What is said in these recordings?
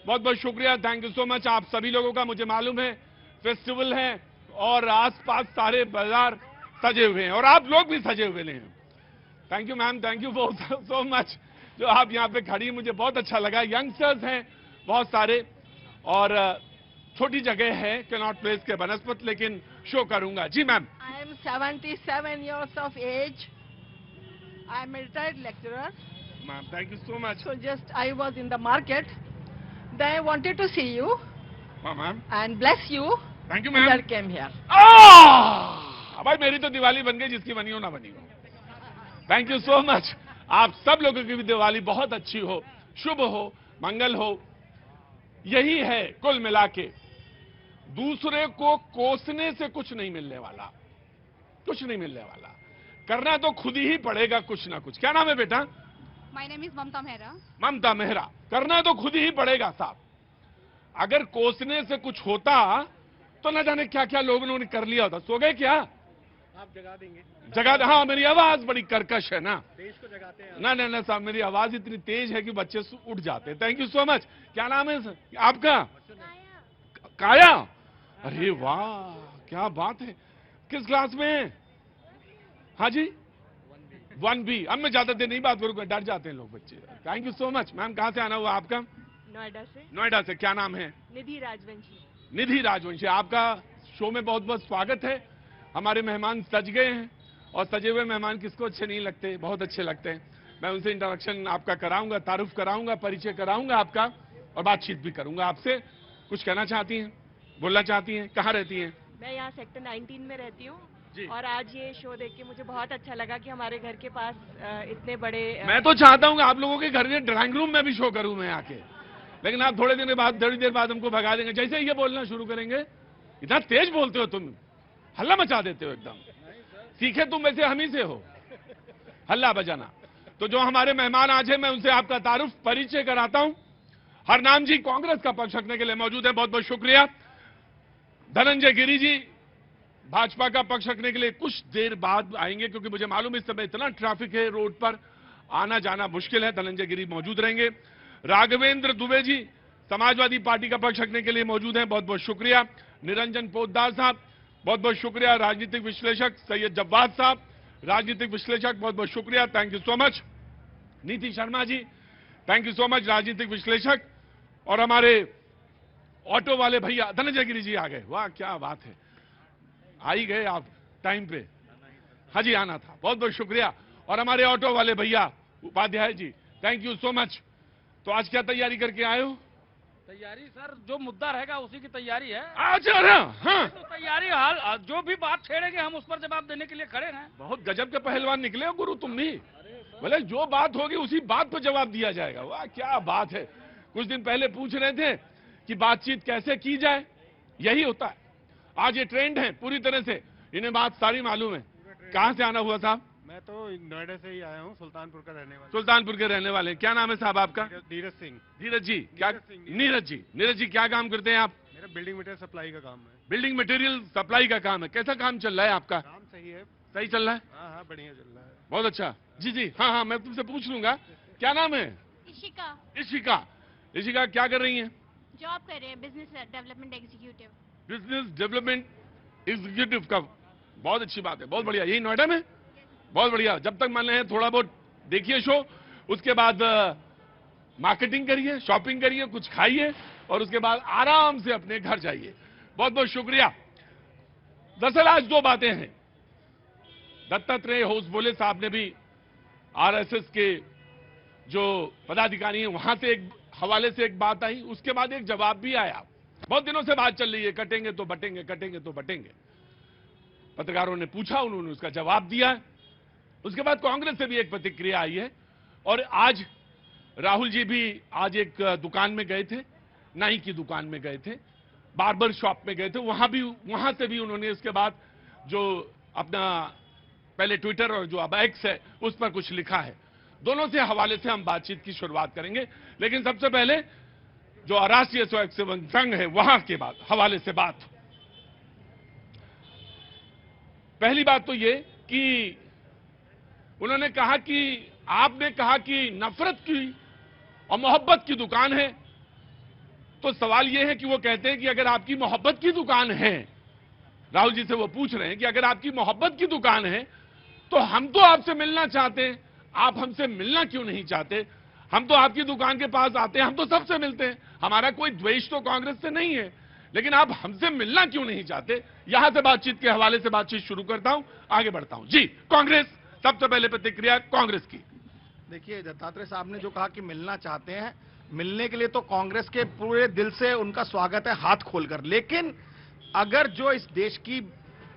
बहुत बहुत शुक्रिया, थैंक यू सो मच। आप सभी लोगों का मुझे मालूम है फेस्टिवल है और आसपास सारे बाजार सजे हुए हैं और आप लोग भी सजे हुए हैं। Thank you ma'am, thank you so much जो आप यहाँ पे खड़ी, मुझे बहुत अच्छा लगा। यंगस्टर्स हैं बहुत सारे और छोटी जगह है कैनॉट प्लेस के बनस्पत, लेकिन शो करूंगा। जी ma'am. I am 77 years of age. I am a retired lecturer. Ma'am thank you so much. So just I was in the market. Then I wanted to see you ma'am and bless you. Thank you And ma'am. I came here. भाई मेरी तो दिवाली बन गई, जिसकी बनी हो ना बनी हो। Thank you so much. आप सब लोगों की भी दिवाली बहुत अच्छी हो, शुभ हो, मंगल हो। यही है कुल मिला के, दूसरे को कोसने से कुछ नहीं मिलने वाला, कुछ नहीं मिलने वाला। करना तो खुद ही पड़ेगा कुछ ना कुछ। क्या नाम है बेटा? माय नेम इज ममता मेहरा। ममता मेहरा। करना तो खुद ही पड़ेगा साहब। अगर कोसने से कुछ होता तो न जाने क्या क्या लोगों ने कर लिया होता। सो गए क्या? आप जगा देंगे। जगा, हाँ मेरी आवाज बड़ी कर्कश है ना। देश को जगाते हैं। ना ना ना साहब, मेरी आवाज इतनी तेज है कि बच्चे उठ जाते हैं। Thank you so much. क्या नाम है आपका? काया। अरे वाह क्या बात है। किस क्लास में है? हाँ जी 1B। अब मैं ज्यादा देर नहीं बात करूंगा, डर जाते हैं लोग बच्चे। Thank you so much. Ma'am कहाँ से आना हुआ आपका? नोएडा से। नोएडा से। क्या नाम है? निधि राजवंशी। निधि राजवंशी। आपका शो में बहुत बहुत स्वागत है। हमारे मेहमान सज गए हैं और सजे हुए मेहमान किसको अच्छे नहीं लगते, बहुत अच्छे लगते हैं। मैं उनसे इंट्रोडक्शन आपका कराऊंगा, तारुफ कराऊंगा, परिचय कराऊंगा आपका और बातचीत भी करूंगा आपसे। कुछ कहना चाहती हैं, बोलना चाहती हैं? कहाँ रहती हैं? मैं यहाँ सेक्टर 19 में रहती हूँ जी। और आज ये शो देख के मुझे बहुत अच्छा लगा कि हमारे घर के पास इतने बड़े मैं तो चाहता हूँ कि आप लोगों के घर के ड्राइंग रूम में भी शो करूं मैं आके, लेकिन आप थोड़ी देर बाद हमको भगा देंगे। जैसे ये बोलना शुरू करेंगे, इतना तेज बोलते हो तुम, हल्ला मचा देते हो एकदम। सीखे तुम वैसे हम ही से हो हल्ला बजाना। तो जो हमारे मेहमान आज हैं, मैं उनसे आपका तारुफ परिचय कराता हूं। हरनाम जी कांग्रेस का पक्ष रखने के लिए मौजूद है, बहुत बहुत शुक्रिया। धनंजय गिरी जी भाजपा का पक्ष रखने के लिए कुछ देर बाद आएंगे, क्योंकि मुझे मालूम इस समय इतना ट्रैफिक है, रोड पर आना जाना मुश्किल है। धनंजय गिरी मौजूद रहेंगे। राघवेंद्र दुबे जी समाजवादी पार्टी का पक्ष रखने के लिए मौजूद हैं, बहुत बहुत शुक्रिया। निरंजन पोद्दार साहब बहुत बहुत शुक्रिया। राजनीतिक विश्लेषक सैयद जब्बार साहब राजनीतिक विश्लेषक, बहुत बहुत शुक्रिया, थैंक यू सो मच। नीति Sharma ji thank you so much, राजनीतिक विश्लेषक। और हमारे ऑटो वाले भैया धनंजय गिरी जी आ गए, वाह क्या बात है, आ ही गए आप टाइम पे। हाँ जी आना था, बहुत बहुत शुक्रिया। और हमारे ऑटो वाले भैया Upadhyay ji thank you so much. तो आज क्या तैयारी करके आए हो? तैयारी सर, जो मुद्दा रहेगा उसी की तैयारी है। अच्छा हाँ, तो तैयारी हाल जो भी बात छेड़ेंगे हम उस पर जवाब देने के लिए खड़े हैं। बहुत गजब के पहलवान निकले हो गुरु तुम भी। बोले जो बात होगी उसी बात पर जवाब दिया जाएगा, वाह क्या बात है। कुछ दिन पहले पूछ रहे थे कि बातचीत कैसे की जाए, यही होता है। आज ये ट्रेंड है पूरी तरह से, इन्हें बात सारी मालूम है। कहां से आना हुआ साहब? मैं तो नोएडा से ही आया हूँ, सुल्तानपुर का रहने वाला। सुल्तानपुर के रहने वाले। क्या नाम है साहब आपका? धीरज सिंह। धीरज जी क्या? नीरज जी क्या काम करते हैं आप? मेरा बिल्डिंग मटेरियल सप्लाई का काम है। बिल्डिंग मटेरियल सप्लाई का काम है। कैसा काम चल रहा है आपका? काम सही है। सही चल रहा है? हाँ हाँ बढ़िया चल रहा है। बहुत अच्छा। जी जी हाँ हाँ मैं तुमसे पूछ लूंगा। क्या नाम है? इशिका। इशिका। इशिका क्या कर रही हैं? जॉब कर रहे हैं, business development executive. Business development executive का, बहुत अच्छी बात है, बहुत बढ़िया। यही नोएडा में? बहुत बढ़िया। जब तक मन है थोड़ा बहुत देखिए शो, उसके बाद मार्केटिंग करिए, शॉपिंग करिए, कुछ खाइए और उसके बाद आराम से अपने घर जाइए। बहुत बहुत शुक्रिया। दरअसल आज दो बातें हैं। दत्तात्रेय होसबोले साहब ने भी आरएसएस के जो पदाधिकारी हैं वहां से एक हवाले से एक बात आई, उसके बाद एक जवाब भी आया। बहुत दिनों से बात चल रही है, कटेंगे तो बटेंगे, कटेंगे तो बटेंगे। पत्रकारों ने पूछा, उन्होंने उसका जवाब दिया। उसके बाद कांग्रेस से भी एक प्रतिक्रिया आई है। और आज राहुल जी भी आज एक दुकान में गए थे, नाई की दुकान में गए थे, बार्बर शॉप में गए थे, वहां से भी उन्होंने इसके बाद जो अपना पहले ट्विटर और जो अब एक्स है उस पर कुछ लिखा है। दोनों से हवाले से हम बातचीत की शुरुआत करेंगे, लेकिन सबसे पहले जो राष्ट्रीय स्वयंसेवक संघ है वहां के बाद हवाले से बात। पहली बात तो ये कि उन्होंने कहा कि आपने कहा कि नफरत की और मोहब्बत की दुकान है, तो सवाल यह है कि वो कहते हैं कि अगर आपकी मोहब्बत की दुकान है, राहुल जी से वो पूछ रहे हैं कि अगर आपकी मोहब्बत की दुकान है तो हम तो आपसे मिलना चाहते हैं, आप हमसे मिलना क्यों नहीं चाहते? हम तो आपकी दुकान के पास आते हैं, हम तो सबसे मिलते हैं, हमारा कोई द्वेष तो कांग्रेस से नहीं है, लेकिन आप हमसे मिलना क्यों नहीं चाहते? यहां से बातचीत के हवाले से बातचीत शुरू करता हूं, आगे बढ़ता हूं। जी, कांग्रेस, सबसे पहले प्रतिक्रिया कांग्रेस की। देखिए, दत्तात्रेय साहब ने जो कहा कि मिलना चाहते हैं, मिलने के लिए तो कांग्रेस के पूरे दिल से उनका स्वागत है, हाथ खोलकर। लेकिन अगर जो इस देश की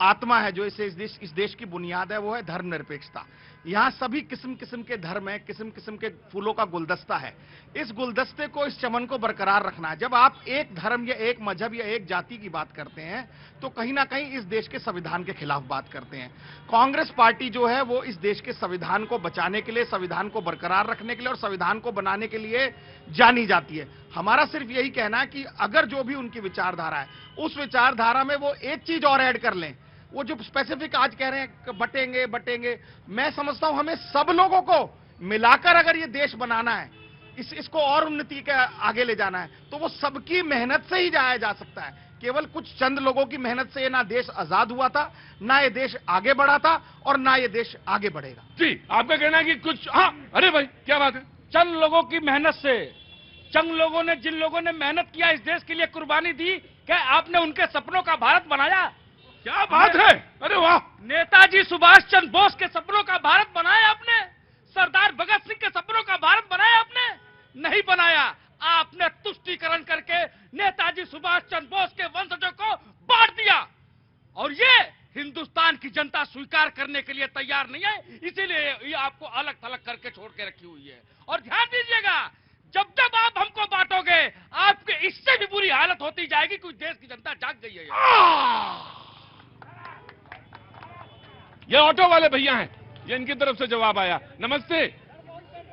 आत्मा है, जो इस देश की बुनियाद है, वो है धर्मनिरपेक्षता। यहाँ सभी किस्म किस्म के धर्म है, किस्म किस्म के फूलों का गुलदस्ता है। इस गुलदस्ते को, इस चमन को बरकरार रखना है। जब आप एक धर्म या एक मजहब या एक जाति की बात करते हैं तो कहीं ना कहीं इस देश के संविधान के खिलाफ बात करते हैं। कांग्रेस पार्टी जो है वो इस देश के संविधान को बचाने के लिए, संविधान को बरकरार रखने के लिए और संविधान को बनाने के लिए जानी जाती है। हमारा सिर्फ यही कहना है कि अगर जो भी उनकी विचारधारा है, उस विचारधारा में वो एक चीज और ऐड कर लें। वो जो स्पेसिफिक आज कह रहे हैं बटेंगे बटेंगे, मैं समझता हूं हमें सब लोगों को मिलाकर अगर ये देश बनाना है, इसको और उन्नति के आगे ले जाना है, तो वो सबकी मेहनत से ही जाया जा सकता है। केवल कुछ चंद लोगों की मेहनत से ना देश आजाद हुआ था, ना ये देश आगे बढ़ा था और ना ये देश आगे बढ़ेगा। जी, आपका कहना है कि कुछ, हाँ, अरे भाई क्या बात है? चंद लोगों की मेहनत से, चंद लोगों ने, जिन लोगों ने मेहनत किया, इस देश के लिए कुर्बानी दी, क्या आपने उनके सपनों का भारत बनाया? क्या बात है? अरे वाह! नेताजी सुभाष चंद्र बोस के सपनों का भारत बनाया आपने? सरदार भगत सिंह के सपनों का भारत बनाया आपने? नहीं बनाया। आपने तुष्टीकरण करके नेताजी सुभाष चंद्र बोस के वंशजों को बांट दिया, और ये हिंदुस्तान की जनता स्वीकार करने के लिए तैयार नहीं है, इसीलिए ये आपको अलग थलग करके छोड़ के रखी हुई है। और ध्यान दीजिएगा, जब जब आप हमको बांटोगे, आपके इससे भी बुरी हालत होती जाएगी, क्योंकि देश की जनता जाग गई है। ये ऑटो वाले भैया हैं, ये इनकी तरफ से जवाब आया। नमस्ते,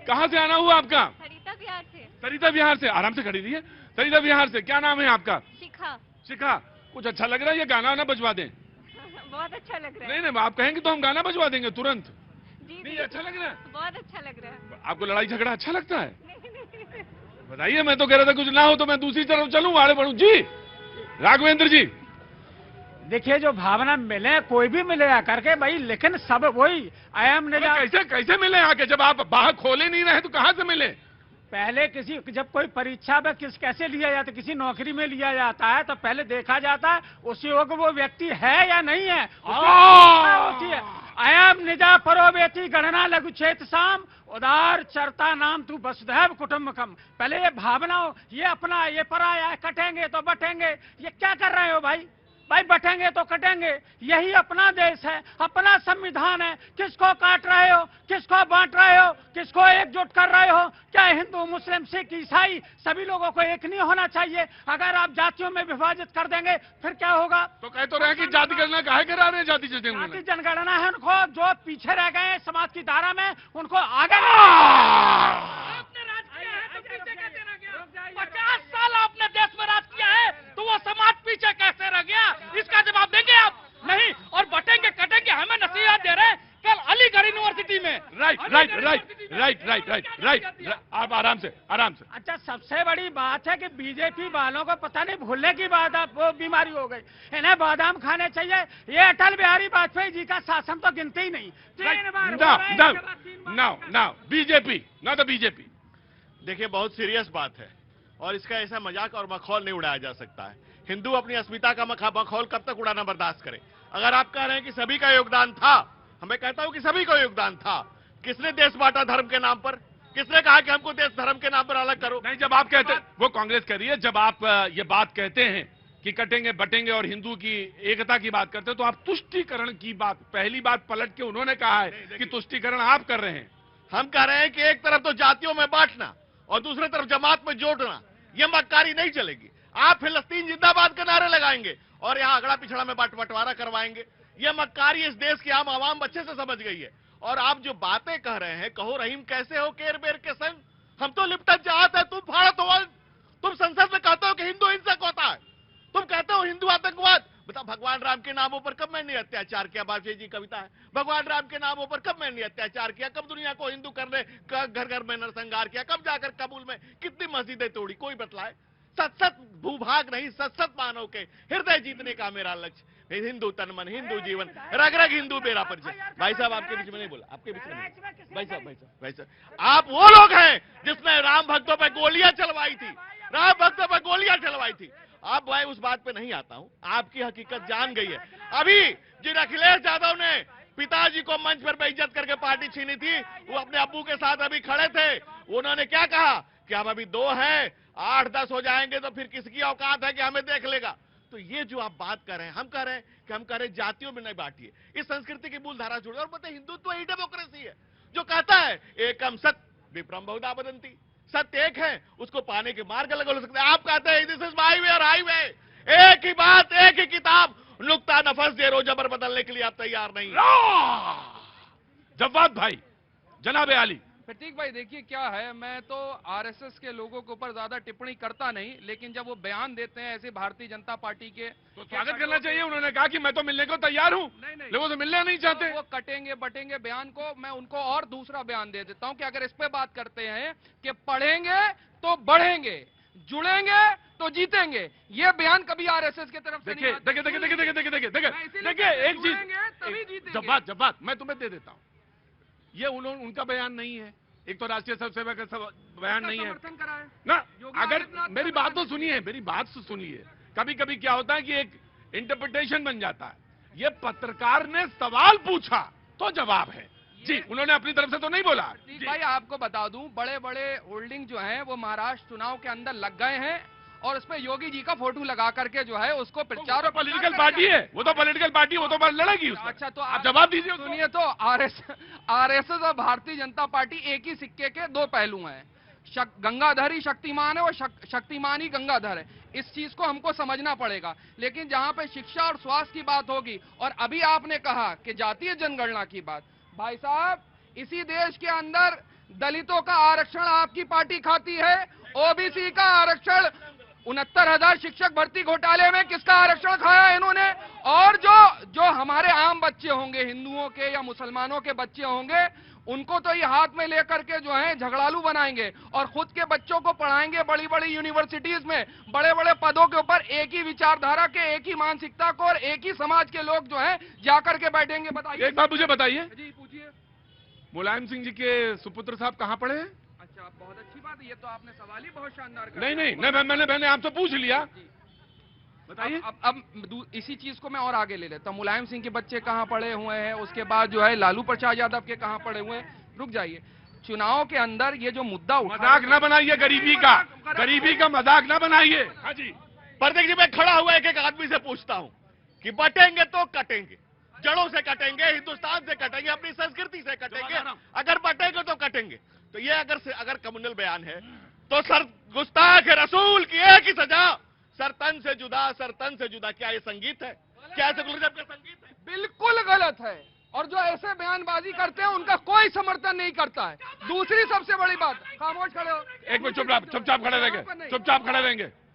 कहां से आना हुआ आपका? सरिता बिहार से। सरिता बिहार से, आराम से खड़ी रहिए। सरिता बिहार से, क्या नाम है आपका? शिखा। शिखा, कुछ अच्छा लग रहा है? ये गाना वाना बजवा दें? बहुत अच्छा लग रहा है। नहीं, आप कहेंगे तो हम गाना बजवा देंगे तुरंत। जी नहीं, अच्छा लग रहा है? बहुत अच्छा लग रहा है। आपको लड़ाई झगड़ा अच्छा लगता है? बताइए, मैं तो कह रहा था कुछ ना हो तो मैं दूसरी तरफ चलूं, आगे बढ़ूं। जी, राघवेंद्र जी। देखिए, जो भावना मिले, कोई भी मिले आकर के भाई, लेकिन सब वही आयाम ने कैसे मिले आके? जब आप बाहर खोले नहीं रहे तो कहां से मिले? पहले किसी, जब कोई परीक्षा में कैसे लिया जाता है, किसी नौकरी में लिया जाता है, तो पहले देखा जाता है उस योग वो व्यक्ति है या नहीं है, होती है। अयम निजा परोवेति गणना लघु चेत साम उदार चरता नाम तू वसुधैव कुटुंबकम। पहले ये भावना हो, ये अपना, ये पराया, कटेंगे तो बटेंगे। ये क्या कर रहे हो भाई? भाई बटेंगे तो कटेंगे, यही अपना देश है, अपना संविधान है। किसको काट रहे हो, किसको बांट रहे हो, किसको एकजुट कर रहे हो? क्या हिंदू, मुस्लिम, सिख, ईसाई सभी लोगों को एक नहीं होना चाहिए? अगर आप जातियों में विभाजित कर देंगे फिर क्या होगा? तो कह तो रहे कि जाति गणना काहे करा रहे हैं? जाति जनगणना है, उनको जो पीछे रह गए हैं समाज की धारा में, उनको आगे। आपने राज किया है तो पीछे कैसे रह गया? 50 साल आपने देश में राज किया है, तो वो समाज पीछे कैसे रह गया? इसका जवाब देंगे आप? नहीं। और बटेंगे कटेंगे हमें नसीहत दे रहे हैं कल अलीगढ़ यूनिवर्सिटी में। राइट। आप आराम से। अच्छा, सबसे बड़ी बात है कि बीजेपी वालों को पता नहीं भूलने की बात, वो बीमारी हो गई। इन्हें बादाम खाने चाहिए। ये अटल बिहारी वाजपेयी जी का शासन तो गिनते ही नहीं। 3 बार now BJP, not the BJP. देखिए, बहुत सीरियस बात है और इसका ऐसा मजाक और मखौल नहीं उड़ाया जा सकता है। हिंदू अपनी अस्मिता का मखौल कब तक उड़ाना बर्दाश्त करे? अगर आप कह रहे हैं कि सभी का योगदान था, मैं कहता हूं कि सभी का योगदान था। किसने देश बांटा धर्म के नाम पर? किसने कहा कि हमको देश धर्म के नाम पर अलग करो? नहीं, जब आप कहते, वो कांग्रेस कह रही है, जब आप ये बात कहते हैं कि कटेंगे बटेंगे और हिंदू की एकता की बात करते हैं, तो आप तुष्टीकरण की बात, पहली बात पलट के उन्होंने कहा है कि तुष्टीकरण आप कर रहे हैं। हम कह रहे हैं कि एक तरफ तो जातियों में बांटना और दूसरी तरफ जमात में जोड़ना, यह मक्कारी नहीं चलेगी। आप फिलिस्तीन जिंदाबाद के नारे लगाएंगे और यहाँ अगड़ा पिछड़ा में बंटवारा करवाएंगे। यह मक्कारी इस देश की आम आवाम अच्छे से समझ गई है। और आप जो बातें कह रहे हैं, कहो रहीम कैसे हो केर बेर के संग, हम तो लिपटन चाहते हैं, तुम फाड़त हो। तुम संसद में कहते हो कि हिंदू हिंसक होता है, तुम कहते हो हिंदू आतंकवाद। बताओ, भगवान राम के नामों पर कब मैंने अत्याचार किया? वाजपेयी जी कविता है, भगवान राम के नामों पर कब मैंने अत्याचार किया? कब दुनिया को हिंदू करने का घर घर में नरसंहार किया? कब जाकर काबुल में कितनी मस्जिदें तोड़ी? कोई बतलाए। सत भूभाग नहीं, सत मानव के हृदय जीतने का मेरा लक्ष्य। हिंदू तन मन, हिंदू जीवन, रग रग हिंदू मेरा परिचय। भाई साहब आपके बीच में नहीं बोला, आपके बीच में नहीं। भाई साहब आप वो लोग हैं जिसने राम भक्तों पर गोलियां चलवाई थी, राम भक्तों पर गोलियां चलवाई थी। अब मैं उस बात पे नहीं आता हूं, आपकी हकीकत जान गई है। अभी जिन अखिलेश यादव ने पिताजी को मंच पर बेइज्जत करके पार्टी छीनी थी, वो अपने अब्बू के साथ अभी खड़े थे। उन्होंने क्या कहा कि हम अभी 2 हैं, 8-10 हो जाएंगे तो फिर किसकी औकात है कि हमें देख लेगा। तो ये जो आप बात कर रहे हैं, हम कह रहे हैं कि हम कह रहे हैं जातियों में नहीं बांटिए, इस संस्कृति की मूल धारा जोड़िए। और पता है हिंदुत्व ही डेमोक्रेसी है जो कहता है एकम सत विप्रम बहुधा वदंती, सत्य एक है, उसको पाने के मार्ग अलग हो सकते हैं। आप कहते हैं दिस इज माई वे और हाईवे, एक ही बात, एक ही किताब, नुक्ता नफस दे रो जबर बदलने के लिए आप तैयार नहीं। जवाब भाई, जनाब आली। प्रतीक भाई देखिए क्या है, मैं तो आरएसएस के लोगों के ऊपर ज्यादा टिप्पणी करता नहीं, लेकिन जब वो बयान देते हैं ऐसे भारतीय जनता पार्टी के तो स्वागत करना चाहिए। उन्होंने कहा कि मैं तो मिलने को तैयार हूं, नहीं। लोगों से मिलना नहीं चाहते। वो कटेंगे बटेंगे बयान को, मैं उनको और दूसरा बयान दे देता हूं कि अगर इस पे बात करते हैं कि पढ़ेंगे तो बढ़ेंगे, जुड़ेंगे तो जीतेंगे, ये बयान कभी आरएसएस की तरफ से नहीं आता। देखिए एक चीज, जवाब मैं तुम्हें दे देता हूं। ये उनका बयान नहीं है, एक तो राष्ट्रीय स्वयंसेवक का बयान नहीं है ना। अगर मेरी बात तो सुनिए, मेरी बात तो सुनिए। कभी कभी क्या होता है कि एक इंटरप्रिटेशन बन जाता है। ये पत्रकार ने सवाल पूछा तो जवाब है जी, उन्होंने अपनी तरफ से तो नहीं बोला। भाई आपको बता दूं, बड़े बड़े होल्डिंग जो हैं वो महाराष्ट्र चुनाव के अंदर लग गए हैं और उसपे योगी जी का फोटो लगा करके जो है उसको प्रचार और पॉलिटिकल पार्टी है, वो तो पॉलिटिकल पार्टी, वो तो लड़ेगी। अच्छा तो आप जवाब दीजिए। सुनिए, तो आरएसएस और भारतीय जनता पार्टी एक ही सिक्के के 2 पहलू हैं। गंगाधर ही शक्तिमान है और शक्तिमान ही गंगाधर है। इस चीज को हमको समझना पड़ेगा। लेकिन जहां पे शिक्षा और स्वास्थ्य की बात होगी, और अभी आपने कहा कि जातीय जनगणना की बात, भाई साहब इसी देश के अंदर दलितों का आरक्षण आपकी पार्टी खाती है, ओबीसी का आरक्षण 69,000 शिक्षक भर्ती घोटाले में किसका आरक्षण खाया इन्होंने। और जो हमारे आम बच्चे होंगे, हिंदुओं के या मुसलमानों के बच्चे होंगे, उनको तो ये हाथ में लेकर के जो है झगड़ालू बनाएंगे और खुद के बच्चों को पढ़ाएंगे बड़ी बड़ी यूनिवर्सिटीज में, बड़े बड़े पदों के ऊपर एक ही विचारधारा के, एक ही मानसिकता को और एक ही समाज के लोग जो है जाकर के बैठेंगे। बताइए, एक बात मुझे बताइए जी, पूछिए। मुलायम सिंह जी के सुपुत्र साहब कहाँ पढ़े हैं? अच्छा, बहुत अच्छी बात है, ये तो आपने सवाल ही बहुत शानदार कर नहीं, मैंने आपसे पूछ लिया। बताइए। अब इसी चीज को मैं और आगे ले लेता हूँ। मुलायम सिंह के बच्चे कहाँ पढ़े हुए हैं, उसके बाद जो है लालू प्रसाद यादव के कहाँ पढ़े हुए हैं। रुक जाइए, चुनाव के अंदर ये जो मुद्दा मजाक ना बनाइए, गरीबी का मजाक ना बनाइए। हाँ जी, प्रतीक जी, मैं खड़ा हुआ एक आदमी से पूछता हूं कि बटेंगे तो कटेंगे, जड़ों से कटेंगे, हिंदुस्तान से कटेंगे, अपनी संस्कृति से कटेंगे, अगर बटेंगे तो कटेंगे। तो ये अगर कम्युनल बयान है तो सर गुस्ताख रसूल की एक ही सजा, सर तन से जुदा। क्या ये संगीत है? क्या सेकुलरिज्म का संगीत है? बिल्कुल गलत है। और जो ऐसे बयानबाजी करते हैं उनका कोई समर्थन नहीं करता है। दूसरी सबसे बड़ी बात, खामोश खड़े हो, एक मिनट,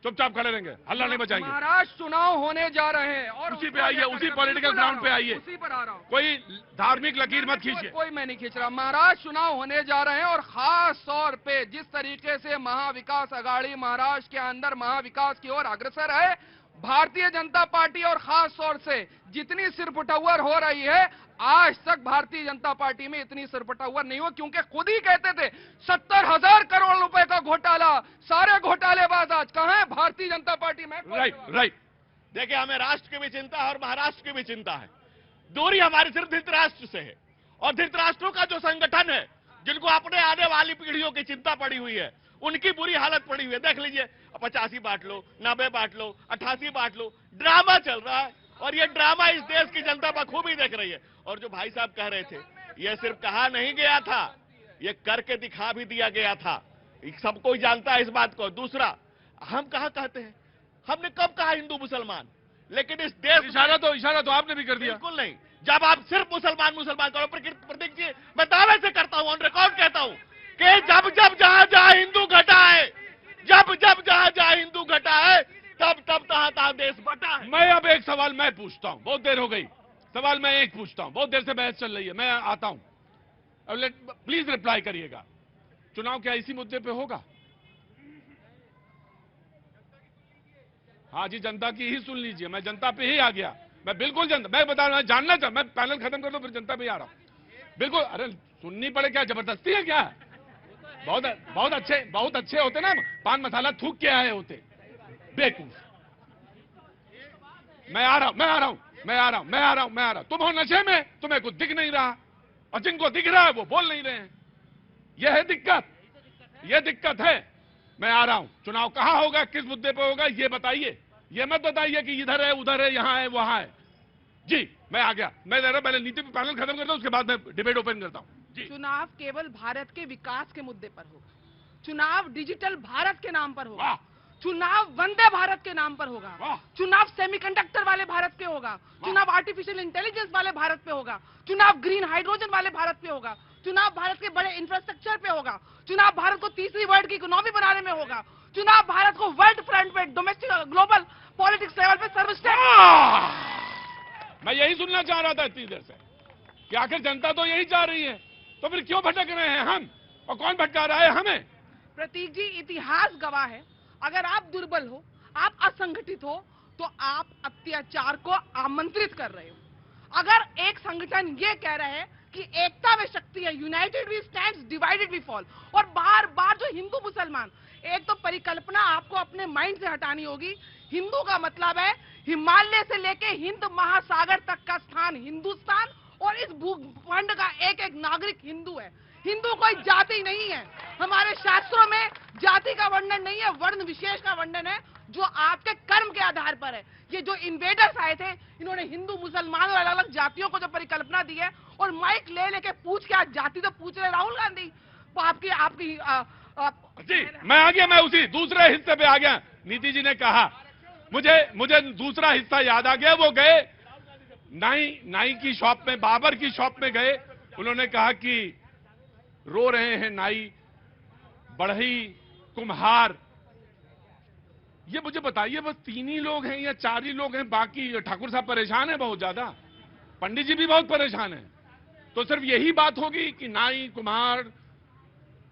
चुपचाप खड़े रहेंगे, हल्ला नहीं बचाएंगे। महाराष्ट्र चुनाव होने जा रहे हैं और उसी पे आइए, उसी पॉलिटिकल ग्राउंड पे आइए, उसी पर आ रहा हूँ। कोई धार्मिक लकीर मत खींचिए। कोई मैं नहीं खींच रहा। महाराष्ट्र चुनाव होने जा रहे हैं और खास तौर पे जिस तरीके से महाविकास आघाड़ी महाराष्ट्र के अंदर महाविकास की ओर अग्रसर है, भारतीय जनता पार्टी और खास तौर से जितनी सिरपुटौर हो रही है, आज तक भारतीय जनता पार्टी में इतनी सिरपुटौर नहीं हुआ, क्योंकि खुद ही कहते थे 70,000 करोड़ रुपए का घोटाला, सारे घोटालेबाज आज कहां है? भारतीय जनता पार्टी में। राइट। देखिए, हमें राष्ट्र की भी चिंता है और महाराष्ट्र की भी चिंता है। दूरी हमारी सिर्फ धृतराष्ट्र से है, और धृतराष्ट्रों का जो संगठन है, जिनको अपने आने वाली पीढ़ियों की चिंता पड़ी हुई है, उनकी बुरी हालत पड़ी हुई है। देख लीजिए, 85 बांट लो, 90 बांट लो, 88 बांट लो, ड्रामा चल रहा है। और ये ड्रामा इस देश की जनता बखूबी देख रही है। और जो भाई साहब कह रहे थे, ये सिर्फ कहा नहीं गया था, ये करके दिखा भी दिया गया था। सब कोई जानता है इस बात को। दूसरा, हम कहा कहते हैं, हमने कब कहा हिंदू मुसलमान? लेकिन इस देश इशारा तो आपने भी कर दिया। बिल्कुल नहीं। जब आप सिर्फ मुसलमान करो, प्रतीक जी, मैं दावे से करता हूं, ऑन रिकॉर्ड कहता हूं कि जब जहां हिंदू घटा है, जब जहां हिंदू घटा है, तब तहां देश बटा है। मैं अब एक सवाल मैं पूछता हूं, बहुत देर हो गई, सवाल मैं एक पूछता हूं, बहुत देर से बहस चल रही है, मैं आता हूं, अब प्लीज रिप्लाई करिएगा। चुनाव क्या इसी मुद्दे पे होगा? हाँ जी, जनता की ही सुन लीजिए, मैं जनता पे ही आ गया, मैं बिल्कुल जनता, मैं बता रहा हूं, जानना चाह, मैं पैनल खत्म कर दो फिर जनता पे ही आ रहा हूं, बिल्कुल। अरे सुननी पड़े क्या, जबरदस्ती है क्या? बहुत अच्छे होते ना, पान मसाला थूक के आए होते, बेवकूफ। मैं आ रहा हूं, तुम हो नशे में, तुम्हें कुछ दिख नहीं रहा, और जिनको दिख रहा है वो बोल नहीं रहे हैं, यह है दिक्कत है। मैं आ रहा हूं, चुनाव कहां होगा, किस मुद्दे पे होगा, ये बताइए, ये मत बताइए कि इधर है, उधर है, यहां है, वहां है। जी, मैं आ गया, मैं जरा पहले नीति पे पैनल खत्म करता हूं, उसके बाद मैं डिबेट ओपन करता हूं। जी, चुनाव केवल भारत के विकास के मुद्दे पर होगा, चुनाव डिजिटल भारत के नाम पर होगा, चुनाव वंदे भारत के नाम पर होगा, चुनाव सेमीकंडक्टर वाले भारत पे होगा, चुनाव आर्टिफिशियल इंटेलिजेंस वाले भारत पे होगा, चुनाव ग्रीन हाइड्रोजन वाले भारत पे होगा, चुनाव भारत के बड़े इंफ्रास्ट्रक्चर पे होगा, चुनाव भारत को तीसरी वर्ल्ड की इकोनॉमी बनाने में होगा, चुनाव भारत को वर्ल्ड फ्रंट पे, डोमेस्टिक ग्लोबल पॉलिटिक्स लेवल पे सर्वश्रेष्ठ। मैं यही सुनना चाह रहा था इतनी देर से कि आखिर जनता तो यही चाह रही है, तो फिर क्यों भटक रहे हैं हम, और कौन भटका रहा है हमें? प्रतीक जी, इतिहास गवाह है, अगर आप दुर्बल हो, आप असंगठित हो, तो आप अत्याचार को आमंत्रित कर रहे हो। अगर एक संगठन ये कह रहा है कि एकता में शक्ति है, united we stand, divided we fall, और बार बार जो हिंदू मुसलमान, एक तो परिकल्पना आपको अपने माइंड से हटानी होगी। हिंदू का मतलब है हिमालय से लेके हिंद महासागर तक का स्थान हिंदुस्तान, और इस भूखंड का एक एक नागरिक हिंदू है। हिंदू कोई जाति नहीं है, हमारे शास्त्रों में जाति का वर्णन नहीं है, वर्ण विशेष का वर्णन है, जो आपके कर्म के आधार पर है। ये जो इन्वेडर्स आए थे, इन्होंने हिंदू मुसलमान और अलग अलग जातियों को जो परिकल्पना दी है, और माइक ले लेके पूछ के, आज जाति तो पूछ रहे राहुल गांधी, तो आपकी जी, मैं आ गया, मैं उसी दूसरे हिस्से पे आ गया। नीति जी ने कहा, मुझे दूसरा हिस्सा याद आ गया। वो गए नाई की शॉप में, बाबर की शॉप में गए, उन्होंने कहा कि रो रहे हैं नाई, बढ़ई, कुम्हार। ये मुझे बताइए, बस 3 ही लोग हैं या 4 ही लोग हैं, बाकी ठाकुर साहब परेशान है बहुत ज्यादा, पंडित जी भी बहुत परेशान है। तो सिर्फ यही बात होगी कि नाई, कुम्हार,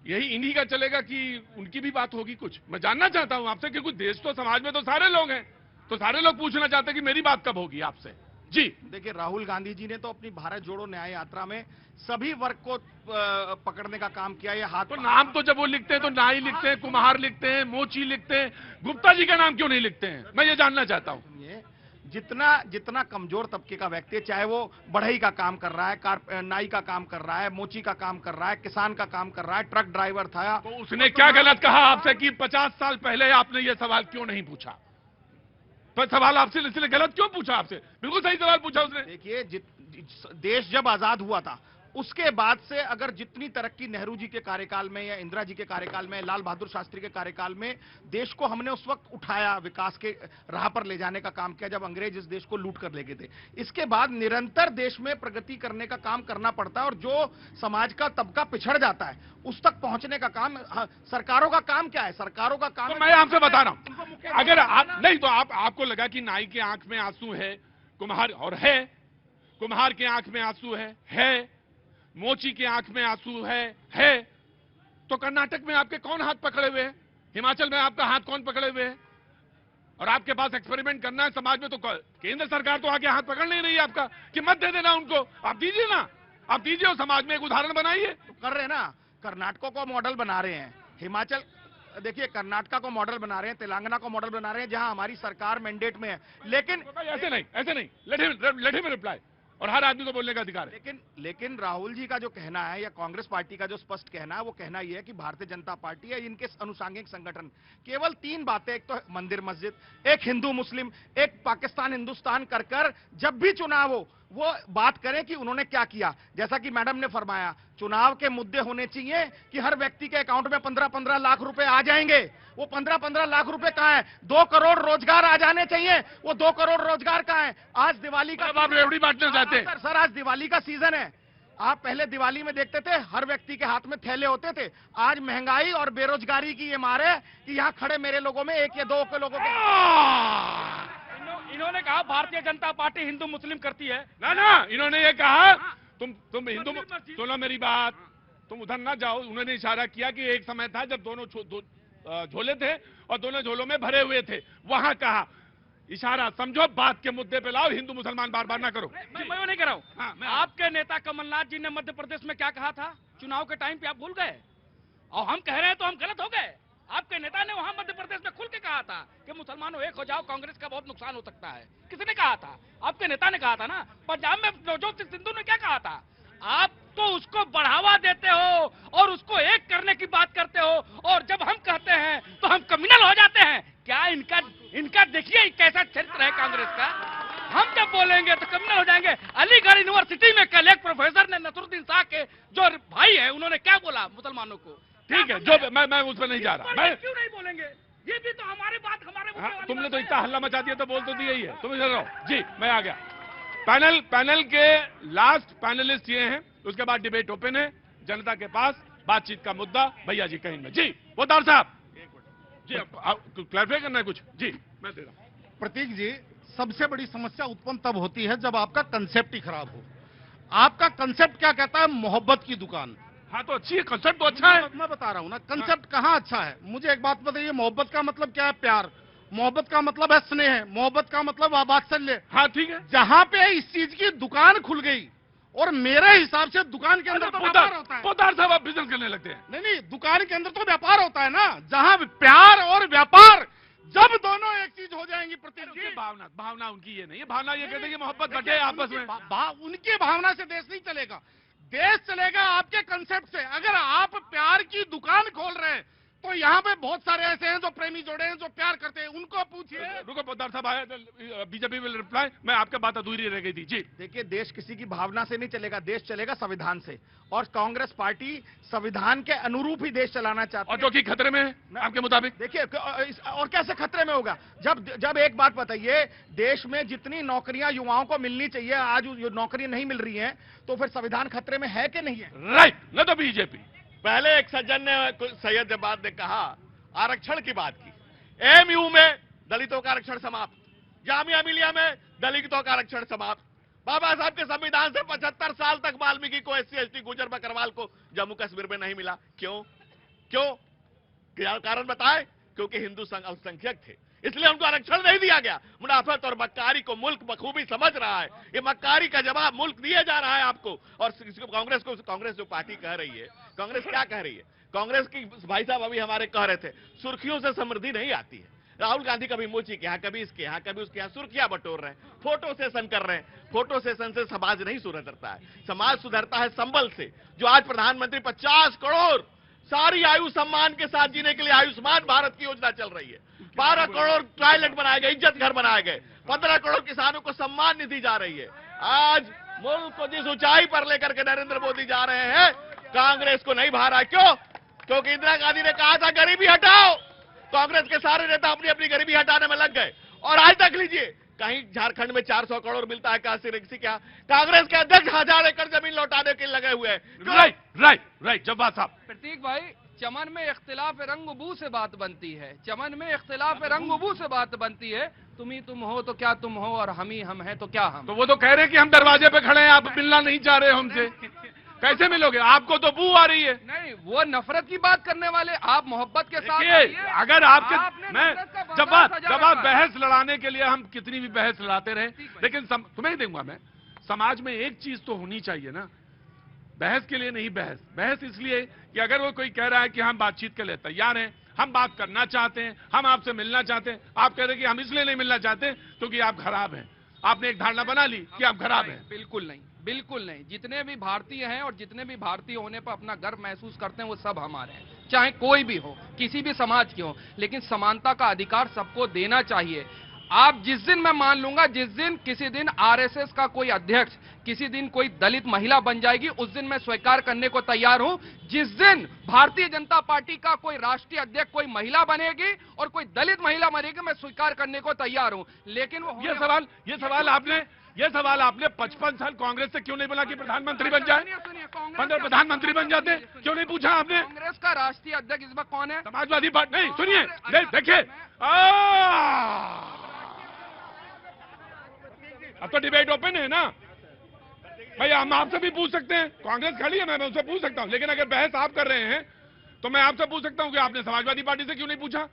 यही इन्हीं का चलेगा कि उनकी भी बात होगी? कुछ मैं जानना चाहता हूं आपसे, क्योंकि देश तो, समाज में तो सारे लोग हैं, तो सारे लोग पूछना चाहते हैं कि मेरी बात कब होगी आपसे। जी देखिए, राहुल गांधी जी ने तो अपनी भारत जोड़ो न्याय यात्रा में सभी वर्ग को पकड़ने का काम किया। ये हाथ, तो नाम तो जब वो लिखते हैं तो नाई लिखते हैं, कुम्हार लिखते हैं, मोची लिखते हैं, गुप्ता जी का नाम क्यों नहीं लिखते हैं? मैं ये जानना चाहता हूं। जितना कमजोर तबके का व्यक्ति है, चाहे वो बढ़ई का काम कर रहा है, नाई का काम कर रहा है, मोची का काम कर रहा है, किसान का काम कर रहा है, ट्रक ड्राइवर था, तो उसने क्या गलत कहा आपसे कि 50 साल पहले आपने ये सवाल क्यों नहीं पूछा? तो सवाल आपसे इसलिए गलत क्यों पूछा? आपसे बिल्कुल सही सवाल पूछा उसने। देखिए, देश जब आजाद हुआ था, उसके बाद से अगर जितनी तरक्की नेहरू जी के कार्यकाल में या इंदिरा जी के कार्यकाल में, लाल बहादुर शास्त्री के कार्यकाल में, देश को हमने उस वक्त उठाया, विकास के राह पर ले जाने का काम किया जब अंग्रेज इस देश को लूट कर ले गए थे। इसके बाद निरंतर देश में प्रगति करने का काम करना पड़ता है, और जो समाज का तबका पिछड़ जाता है उस तक पहुंचने का काम सरकारों का काम क्या है? सरकारों का काम, तो मैं आपसे बता रहा हूं, अगर आप नहीं तो आपको लगा कि नाई के आंख में आंसू है, कुम्हार और है, कुम्हार के आंख में आंसू है, मोची के आंख में आंसू है, तो कर्नाटक में आपके कौन हाथ पकड़े हुए हैं? हिमाचल में आपका हाथ कौन पकड़े हुए हैं? और आपके पास एक्सपेरिमेंट करना है समाज में, तो केंद्र सरकार तो आके हाथ पकड़ नहीं रही है आपका कि मत दे देना उनको, आप दीजिए ना, आप दीजिए, और समाज में एक उदाहरण बनाइए। तो कर रहे हैं ना, कर्नाटक को मॉडल बना रहे हैं, हिमाचल, देखिए कर्नाटक को मॉडल बना रहे हैं, तेलंगाना को मॉडल बना रहे हैं, जहां हमारी सरकार मैंडेट में है। लेकिन ऐसे नहीं, लेट हिम रिप्लाई, और हर आदमी को बोलने का अधिकार है। लेकिन राहुल जी का जो कहना है, या कांग्रेस पार्टी का जो स्पष्ट कहना है, वो कहना यह है कि भारतीय जनता पार्टी है, इनके अनुसांगिक संगठन केवल 3 बातें, एक तो मंदिर मस्जिद, एक हिंदू मुस्लिम, एक पाकिस्तान हिंदुस्तान कर जब भी चुनाव हो वो बात करें कि उन्होंने क्या किया। जैसा कि मैडम ने फरमाया, चुनाव के मुद्दे होने चाहिए कि हर व्यक्ति के अकाउंट में 15-15 लाख रुपए आ जाएंगे। वो 15-15 लाख रुपए कहां है? 2 करोड़ रोजगार आ जाने चाहिए। वो 2 करोड़ रोजगार कहां है? आज दिवाली का, आप रेवड़ी बांटना चाहते हैं सर, आज दिवाली का सीजन है। आप पहले दिवाली में देखते थे हर व्यक्ति के हाथ में थैले होते थे, आज महंगाई और बेरोजगारी की ये मार है कि यहाँ खड़े मेरे लोगों में 1 या 2 के लोगों के, इन्होंने कहा भारतीय जनता पार्टी हिंदू मुस्लिम करती है ना, इन्होंने ये कहा तुम हिंदू, सुनो मेरी बात, तुम उधर ना जाओ। उन्होंने इशारा किया कि एक समय था जब दोनों झोले थे और दोनों झोलों में भरे हुए थे, वहां कहा इशारा समझो, बात के मुद्दे पे लाओ, हिंदू मुसलमान बार बार ना करो। मैं वो नहीं कर रहा हूँ। हाँ, आपके नेता कमलनाथ जी ने मध्य प्रदेश में क्या कहा था चुनाव के टाइम पे, आप भूल गए? और हम कह रहे हैं तो हम गलत हो गए? आपके नेता ने वहां मध्य प्रदेश में खुल के कहा था कि मुसलमानों एक हो जाओ, कांग्रेस का बहुत नुकसान हो सकता है। किसने कहा था? आपके नेता ने कहा था ना। पंजाब में नवजोत सिंह सिद्धू ने क्या कहा था? आप तो उसको बढ़ावा देते हो और उसको एक करने की बात करते हो, और जब हम कहते हैं तो हम कम्युनल हो जाते हैं। क्या इनका देखिए कैसा चरित्र है कांग्रेस का। हम जब बोलेंगे तो कम्युनल हो जाएंगे। अलीगढ़ यूनिवर्सिटी में कल एक प्रोफेसर ने नसरुद्दीन शाह के जो भाई है उन्होंने क्या बोला मुसलमानों को? ठीक है, जो मैं उस पर नहीं जा रहा। मैं क्यों नहीं बोलेंगे? ये भी तो हमारी बात, हमारे मुद्दे वाली तुमने बात तो है। इतना हल्ला मचा दिया तो बोल तो दिया ही है। तुम इधर रहो जी, मैं आ गया। पैनल के लास्ट पैनलिस्ट ये हैं, उसके बाद डिबेट ओपन है, जनता के पास बातचीत का मुद्दा भैया जी कहेंगे। जी पोद्दार साहब जी, क्लैरिफाई करना है कुछ? जी मैं दे रहा हूं। प्रतीक जी, सबसे बड़ी समस्या उत्पन्न तब होती है जब आपका कंसेप्ट ही खराब हो। आपका कंसेप्ट क्या कहता है? मोहब्बत की दुकान। हाँ तो अच्छी है, कंसेप्ट तो अच्छा है। मैं बता रहा हूँ ना, कंसेप्ट कहाँ अच्छा है। मुझे एक बात बताइए, मोहब्बत का मतलब क्या है? प्यार। मोहब्बत का मतलब है स्नेह। मोहब्बत का मतलब वात्सल्य। हाँ ठीक है। जहाँ पे इस चीज की दुकान खुल गई, और मेरे हिसाब से दुकान के अंदर तो व्यापार होता है। पोद्दार साहब आप बिजनेस करने लगते हैं। नहीं, दुकान के अंदर तो व्यापार होता है ना, जहाँ प्यार और व्यापार जब दोनों एक चीज हो जाएंगी। प्रतीक जी, भावना उनकी ये नहीं है। भावना ये कहते हैं कि मोहब्बत बटे आपस में। उनकी भावना से देश नहीं चलेगा। देश चलेगा आपके कंसेप्ट से। अगर आप प्यार की दुकान खोल रहे हैं तो यहाँ पे बहुत सारे ऐसे हैं जो प्रेमी जोड़े हैं, जो प्यार करते हैं, उनको पूछिए। रुको पोद्दार साहब आए, बीजेपी विल रिप्लाई। मैं आपके बात अधूरी रह गई थी। जी देखिए, देश किसी की भावना से नहीं चलेगा, देश चलेगा संविधान से, और कांग्रेस पार्टी संविधान के अनुरूप ही देश चलाना चाहती है। और जो कि खतरे में है आपके मुताबिक? देखिए, और कैसे खतरे में होगा? जब एक बात बताइए, देश में जितनी नौकरियां युवाओं को मिलनी चाहिए, आज नौकरियां नहीं मिल रही हैं, तो फिर संविधान खतरे में है कि नहीं है? राइट, न तो बीजेपी। पहले एक सज्जन ने, सैयद जब्बार ने कहा, आरक्षण की बात की। एमयू में दलितों का आरक्षण समाप्त, जामिया मिलिया में दलितों का आरक्षण समाप्त। बाबा साहब के संविधान से 75 साल तक वाल्मीकि को, SC ST गुजर बकरवाल को जम्मू कश्मीर में नहीं मिला। क्यों? कारण बताएं? क्योंकि हिंदू अल्पसंख्यक थे, इसलिए उनको आरक्षण नहीं दिया गया। मुनाफत और मक्कारी को मुल्क बखूबी समझ रहा है। ये मक्कारी का जवाब मुल्क दिया जा रहा है आपको। और कांग्रेस जो पार्टी कह रही है, कांग्रेस क्या कह रही है? कांग्रेस की भाई साहब अभी हमारे कह रहे थे, सुर्खियों से समृद्धि नहीं आती है। राहुल गांधी कभी मोची के यहाँ, कभी इसके यहाँ, कभी उसके यहाँ सुर्खियां बटोर रहे हैं, फोटो सेशन कर रहे हैं। फोटो सेशन से समाज नहीं सुधरता है, समाज सुधरता है संबल से। जो आज प्रधानमंत्री 50 करोड़ सारी आयु सम्मान के साथ जीने के लिए आयुष्मान भारत की योजना चल रही है। 12 करोड़ टॉयलेट बनाए गए, इज्जत घर बनाए गए, 15 करोड़ किसानों को सम्मान निधि जा रही है। आज मुल्क को जिस ऊंचाई पर लेकर के नरेंद्र मोदी जा रहे हैं, कांग्रेस को नहीं भा रहा। क्यों? क्योंकि इंदिरा गांधी ने कहा था गरीबी हटाओ। कांग्रेस के सारे नेता अपनी अपनी गरीबी हटाने में लग गए, और आज तक लीजिए, कहीं झारखंड में 400 करोड़ मिलता है, किसी क्या कांग्रेस के अध्यक्ष 1000 एकड़ जमीन लौटाने के लगे हुए हैं। राइट जब्बार साहब। प्रतीक भाई, चमन में इख्तिलाफ रंग बू से बात बनती है। चमन में इख्तिलाफ रंग बू से बात बनती है। तुम ही तुम हो तो क्या तुम हो, और हम ही हम हैं तो क्या हम। तो वो तो कह रहे हैं कि हम दरवाजे पे खड़े हैं, आप मिलना नहीं चाह रहे हमसे। कैसे मिलोगे? आपको तो बू आ रही है। नहीं, वो नफरत की बात करने वाले, आप मोहब्बत के साथ अगर आपके जब आप बहस लड़ाने के लिए, हम कितनी भी बहस लड़ाते रहे, लेकिन तुम्हें दूंगा मैं, समाज में एक चीज तो होनी चाहिए ना, बहस के लिए नहीं, बहस इसलिए कि अगर वो कोई कह रहा है कि हम बातचीत के लिए तैयार हैं, हम बात करना चाहते हैं, हम आपसे मिलना चाहते हैं, आप कह रहे हैं कि हम इसलिए नहीं मिलना चाहते क्योंकि आप खराब हैं। आपने एक धारणा बना ली कि आप खराब हैं। बिल्कुल नहीं, बिल्कुल नहीं। जितने भी भारतीय हैं और जितने भी भारतीय होने पर अपना गर्व महसूस करते हैं, वो सब हमारे हैं, चाहे कोई भी हो, किसी भी समाज के हो। लेकिन समानता का अधिकार सबको देना चाहिए। आप जिस दिन, मैं मान लूंगा, जिस दिन किसी दिन आरएसएस का कोई अध्यक्ष, किसी दिन कोई दलित महिला बन जाएगी, उस दिन मैं स्वीकार करने को तैयार हूं। जिस दिन भारतीय जनता पार्टी का कोई राष्ट्रीय अध्यक्ष कोई महिला बनेगी और कोई दलित महिला बनेगी, मैं स्वीकार करने को तैयार हूं। लेकिन वो ये सवाल आपने 55 साल कांग्रेस से क्यों नहीं बोला कि प्रधानमंत्री बन जाए? प्रधानमंत्री बन जाते, क्यों नहीं पूछा आपने? कांग्रेस का राष्ट्रीय अध्यक्ष इस वक्त कौन है? समाजवादी पार्टी। नहीं, सुनिए, देखिए, अब तो डिबेट ओपन है ना भैया, हम आपसे भी पूछ सकते हैं। कांग्रेस खड़ी है, मैं उससे पूछ सकता हूं, लेकिन अगर बहस आप कर रहे हैं तो मैं आपसे पूछ सकता हूं कि आपने समाजवादी पार्टी से क्यों नहीं पूछा?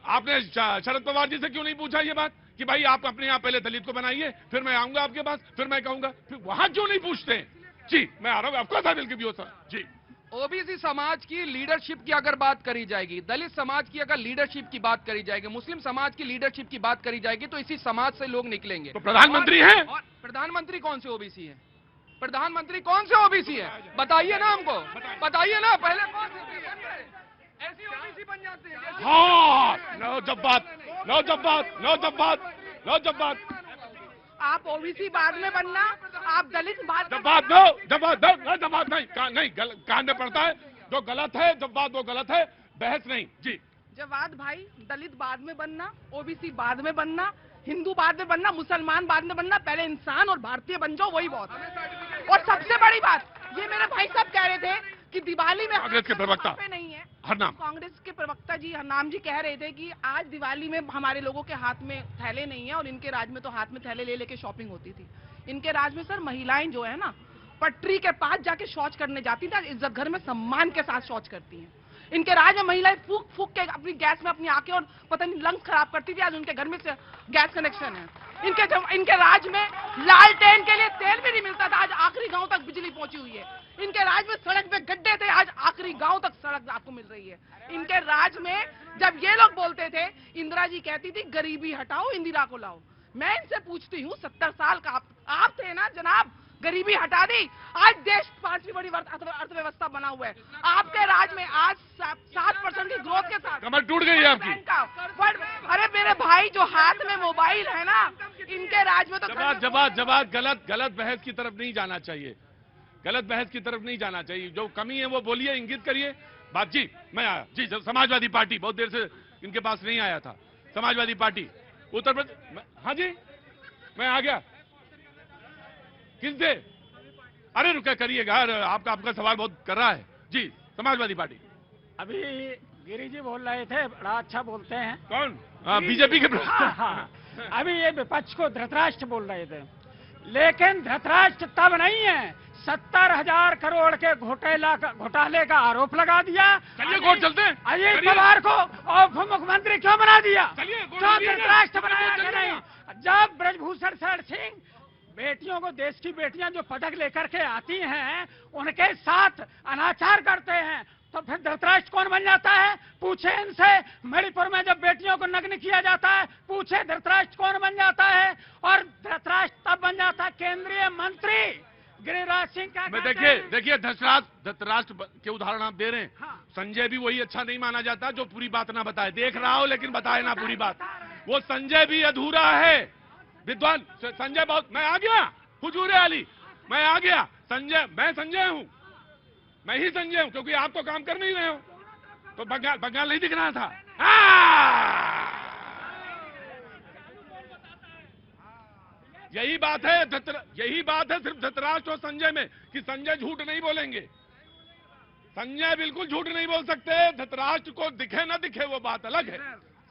आपने शरद पवार जी से क्यों नहीं पूछा ये बात कि भाई आप अपने यहाँ पहले दलित को बनाइए, फिर मैं आऊंगा आपके पास, फिर मैं कहूंगा, फिर वहां क्यों नहीं पूछते? जी मैं आ रहा हूं, of course I will give you sir. जी ओबीसी समाज की लीडरशिप की अगर बात करी जाएगी, दलित समाज की अगर लीडरशिप की बात करी जाएगी, मुस्लिम समाज की लीडरशिप की बात करी जाएगी, तो इसी समाज से लोग निकलेंगे। तो प्रधानमंत्री हैं? और प्रधानमंत्री कौन से ओबीसी है? प्रधानमंत्री कौन से ओबीसी है? बताइए ना हमको, बताइए ना। पहले कौन से ऐसी ओबीसी बन जाते हैं? हाँ, नो जब बात, नो जब बात, नो जब बात, नो जब बात। आप ओबीसी बाद में बनना, आप दलित बाद में जब बात नो, जब बात नो, जब बात नहीं, नहीं कान में पड़ता है, जो गलत है जब बात वो गलत है, बहस नहीं। जी जवाद भाई, दलित बाद में बनना, ओबीसी बाद में बनना, हिंदू बाद में बनना, मुसलमान बाद में बनना, पहले इंसान और भारतीय बन जाओ, वही बहुत है। और सबसे बड़ी बात, ये मेरे भाई साहब कह रहे थे कि दिवाली में कांग्रेस के प्रवक्ता पे नहीं है, हरनाम, कांग्रेस के प्रवक्ता जी हरनाम जी कह रहे थे कि आज दिवाली में हमारे लोगों के हाथ में थैले नहीं है, और इनके राज में तो हाथ में थैले ले लेके शॉपिंग होती थी। इनके राज में सर महिलाएं जो है ना, पटरी के पास जाके शौच करने जाती थी, इज्जत घर में सम्मान के साथ शौच करती हैं। इनके राज में महिलाएं फूक फूक के अपनी गैस में अपनी आंखें और पता नहीं लंग्स खराब करती थी, आज उनके घर में से गैस कनेक्शन है। इनके राज में लालटेन के लिए तेल भी नहीं मिलता था, आज आखिरी गांव तक बिजली पहुंची हुई है। इनके राज में सड़क पे गड्ढे थे, आज आखिरी गांव तक सड़क आपको मिल रही है। इनके राज में जब ये लोग बोलते थे, इंदिरा जी कहती थी गरीबी हटाओ इंदिरा को लाओ। मैं इनसे पूछती हूँ, 70 साल का आप थे ना जनाब, गरीबी हटा दी, आज देश 5वीं बड़ी अर्थव्यवस्था बना हुआ है। आपके राज में आज 7% की ग्रोथ के साथ कमर टूट गई है आपकी। अरे मेरे भाई, जो हाथ में मोबाइल है ना, इनके राज में तो जवाब गलत बहस की तरफ नहीं जाना चाहिए, गलत बहस की तरफ नहीं जाना चाहिए। जो कमी है वो बोलिए, इंगित करिए बात। जी मैं आया जी, समाजवादी पार्टी बहुत देर से इनके पास नहीं आया था। समाजवादी पार्टी उत्तर प्रदेश, हाँ जी मैं आ गया। किस दे? अरे रुका करिएगा, आपका सवाल बहुत कर रहा है। जी समाजवादी पार्टी। अभी गिरी जी बोल रहे थे, बड़ा अच्छा बोलते हैं। कौन? बीजेपी के हाँ, हाँ। अभी ये विपक्ष को धृतराष्ट्र बोल रहे थे, लेकिन धृतराष्ट्र तब नहीं है। 70,000 करोड़ के घोटाले का आरोप लगा दिया। चलिए कोर्ट चलते हैं। अजीत पवार को उप मुख्यमंत्री क्यों बना दिया? चलिए क्यों धृतराष्ट्र बनाया कि नहीं? जब ब्रजभूषण शरण सिंह बेटियों को, देश की बेटियां जो पदक लेकर के आती हैं, उनके साथ अनाचार करते हैं, तो फिर धृतराष्ट्र कौन बन जाता है? पूछे इनसे। मणिपुर में जब बेटियों को नग्न किया जाता है, पूछे धृतराष्ट्र कौन बन जाता है? और धृतराष्ट्र तब बन जाता है केंद्रीय मंत्री गिरिराज सिंह का। देखिए धृतराष्ट्र के उदाहरण आप दे रहे हैं। हाँ। संजय भी वही अच्छा नहीं माना जाता जो पूरी बात ना बताए। देख रहा हो लेकिन बताए ना पूरी बात। वो संजय भी अधूरा है। विद्वान संजय बहुत, मैं आ गया हुजूर आली, मैं आ गया। संजय, मैं संजय हूं, मैं ही संजय हूं, क्योंकि आप तो काम कर नहीं रहे हो। तो बंगाल नहीं दिख रहा था। यही बात है सिर्फ धृतराष्ट्र और संजय में, कि संजय झूठ नहीं बोलेंगे। संजय बिल्कुल झूठ नहीं बोल सकते। धृतराष्ट्र को दिखे ना दिखे वो बात अलग है।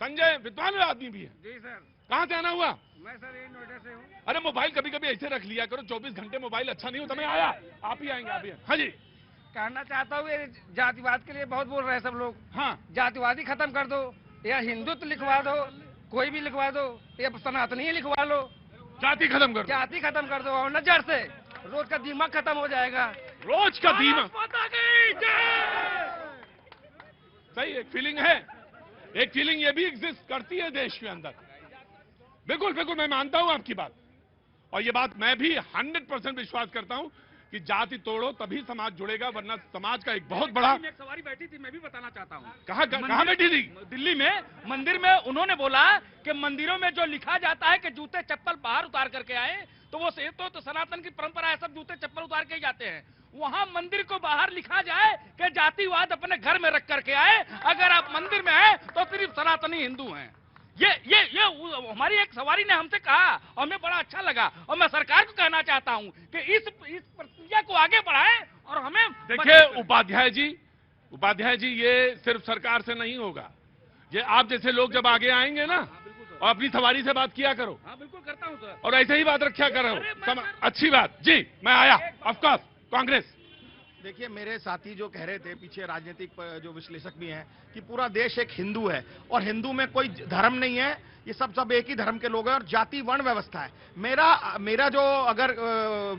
संजय विद्वान आदमी भी है। जी सर। कहाँ से आना हुआ? मैं सर यही नोएडा से हूँ। अरे मोबाइल कभी कभी ऐसे रख लिया करो, 24 घंटे मोबाइल अच्छा नहीं होता। मैं आया, आप ही आएंगे, आप ही। हाँ जी कहना चाहता हूँ, ये जातिवाद के लिए बहुत बोल रहे हैं सब लोग। हाँ, जातिवादी खत्म कर दो, या हिंदुत्व लिखवा दो, कोई भी लिखवा दो, या सनातनी लिखवा लो। जाति खत्म कर दो, जाति खत्म कर दो, और नजर से रोज का दिमाग खत्म हो जाएगा। रोज का दिमाग। सही, एक फीलिंग है, एक फीलिंग ये भी एग्जिस्ट करती है देश के अंदर। बिल्कुल बिल्कुल मैं मानता हूं आपकी बात, और ये बात मैं भी 100% विश्वास करता हूं कि जाति तोड़ो तभी समाज जुड़ेगा, वरना समाज का एक बहुत बड़ा। एक सवारी बैठी थी, मैं भी बताना चाहता हूँ। कहाँ बैठी थी? दिल्ली में मंदिर में। उन्होंने बोला कि मंदिरों में जो लिखा जाता है कि जूते चप्पल बाहर उतार करके आए, तो वो तो सनातन की परंपरा है, सब जूते चप्पल उतार के ही जाते हैं। वहाँ मंदिर को बाहर लिखा जाए कि जातिवाद अपने घर में रख करके आए, अगर आप मंदिर में हैं तो सिर्फ सनातनी हिंदू हैं। ये हमारी एक सवारी ने हमसे कहा, और हमें बड़ा अच्छा लगा, और मैं सरकार को कहना चाहता हूं कि इस प्रक्रिया को आगे बढ़ाएं। और हमें देखिए उपाध्याय जी, ये सिर्फ सरकार से नहीं होगा। ये आप जैसे लोग जब आगे आएंगे ना, और अपनी सवारी से बात किया करो। हाँ बिल्कुल करता हूं सर, और ऐसे ही बात रखा करो। अच्छी बात। जी मैं आया, ऑफ कोर्स कांग्रेस। देखिए, मेरे साथी जो कह रहे थे पीछे, राजनीतिक जो विश्लेषक भी हैं, कि पूरा देश एक हिंदू है और हिंदू में कोई धर्म नहीं है, ये सब एक ही धर्म के लोग हैं और जाति वर्ण व्यवस्था है। मेरा जो अगर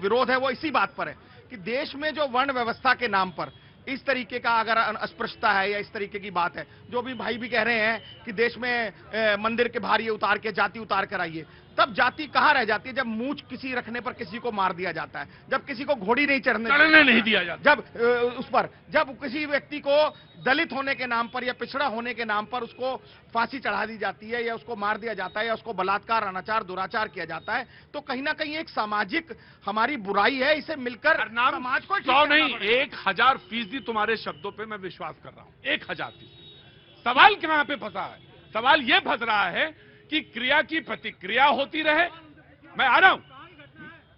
विरोध है वो इसी बात पर है कि देश में जो वर्ण व्यवस्था के नाम पर इस तरीके का अगर अस्पृश्यता है या इस तरीके की बात है, जो भी भाई भी कह रहे हैं कि देश में मंदिर के बाहर ये उतार के जाति उतार कर आइए, तब जाति कहाँ रह जाती है जब मूंछ किसी रखने पर किसी को मार दिया जाता है, जब किसी को घोड़ी नहीं चढ़ने नहीं दिया जाता, जब किसी व्यक्ति को दलित होने के नाम पर या पिछड़ा होने के नाम पर उसको फांसी चढ़ा दी जाती है या उसको मार दिया जाता है या उसको बलात्कार, अनाचार, दुराचार किया जाता है, तो कहीं ना कहीं एक सामाजिक हमारी बुराई है। इसे मिलकर समाज को 100 नहीं 1000% तुम्हारे शब्दों पे मैं विश्वास कर रहा हूं, 1000%। सवाल कहां पे फंसा है? सवाल ये फंस रहा है कि क्रिया की प्रतिक्रिया होती रहे। मैं आ रहा हूं,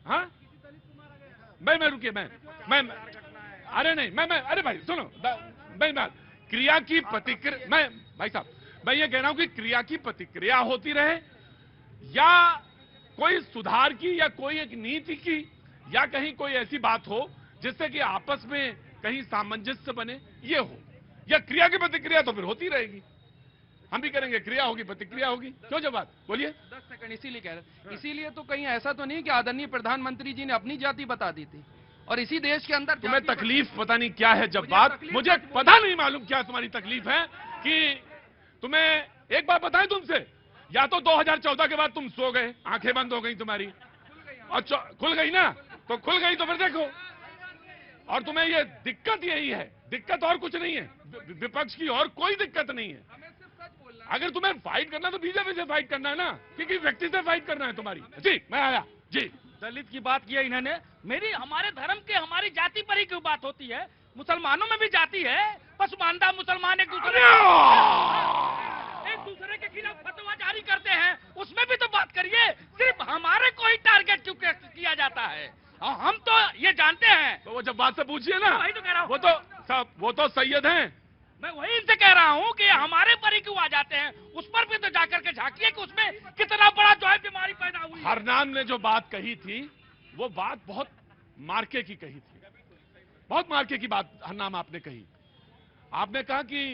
हाँ मैं रुकिए, मैं अरे नहीं, मैं अरे भाई सुनो, मैं क्रिया की प्रतिक्रिया, मैं भाई साहब मैं ये कह रहा हूं कि क्रिया की प्रतिक्रिया होती रहे या कोई सुधार की या कोई एक नीति की या कहीं कोई ऐसी बात हो जिससे कि आपस में कहीं सामंजस्य बने, ये हो। या क्रिया की प्रतिक्रिया तो फिर होती रहेगी, हम भी करेंगे, क्रिया होगी प्रतिक्रिया होगी, क्यों जब बात बोलिए। 10 सेकंड इसीलिए कह रहे, इसीलिए तो कहीं ऐसा तो नहीं कि आदरणीय प्रधानमंत्री जी ने अपनी जाति बता दी थी और इसी देश के अंदर तुम्हें तकलीफ पता नहीं क्या है जब बात, मुझे पता नहीं मालूम क्या तुम्हारी तकलीफ है कि तुम्हें एक बात बताएं तुमसे, या तो 2014 के बाद तुम सो गए, आंखें बंद हो गई तुम्हारी, और खुल गई ना, तो खुल गई तो फिर देखो। और तुम्हें ये दिक्कत यही है, दिक्कत और कुछ नहीं है, विपक्ष की और कोई दिक्कत नहीं है। अगर तुम्हें फाइट करना तो बीजेपी से फाइट करना है ना, क्योंकि व्यक्ति से फाइट करना है तुम्हारी। जी मैं आया जी। दलित की बात की है इन्होंने, मेरी हमारे धर्म के हमारी जाति पर ही क्यों बात होती है? मुसलमानों में भी जाति है, पसमानदा मुसलमान एक दूसरे के खिलाफ फतवा जारी करते हैं, उसमें भी तो बात करिए। सिर्फ हमारे को ही टारगेट क्यों किया जाता है? हम तो ये जानते हैं। तो वो जब बात से पूछिए ना, वही तो कह रहा हूं, वो तो सैयद हैं। मैं वही इनसे कह रहा हूँ कि हमारे पर ही क्यों आ जाते हैं? उस पर भी तो जाकर के झांकिए कि उसमें कितना बड़ा जो है बीमारी पैदा हुई। हरनाम ने जो बात कही थी वो बात बहुत मार्के की कही थी, बहुत मार्के की बात हरनाम आपने कही। आपने कहा कि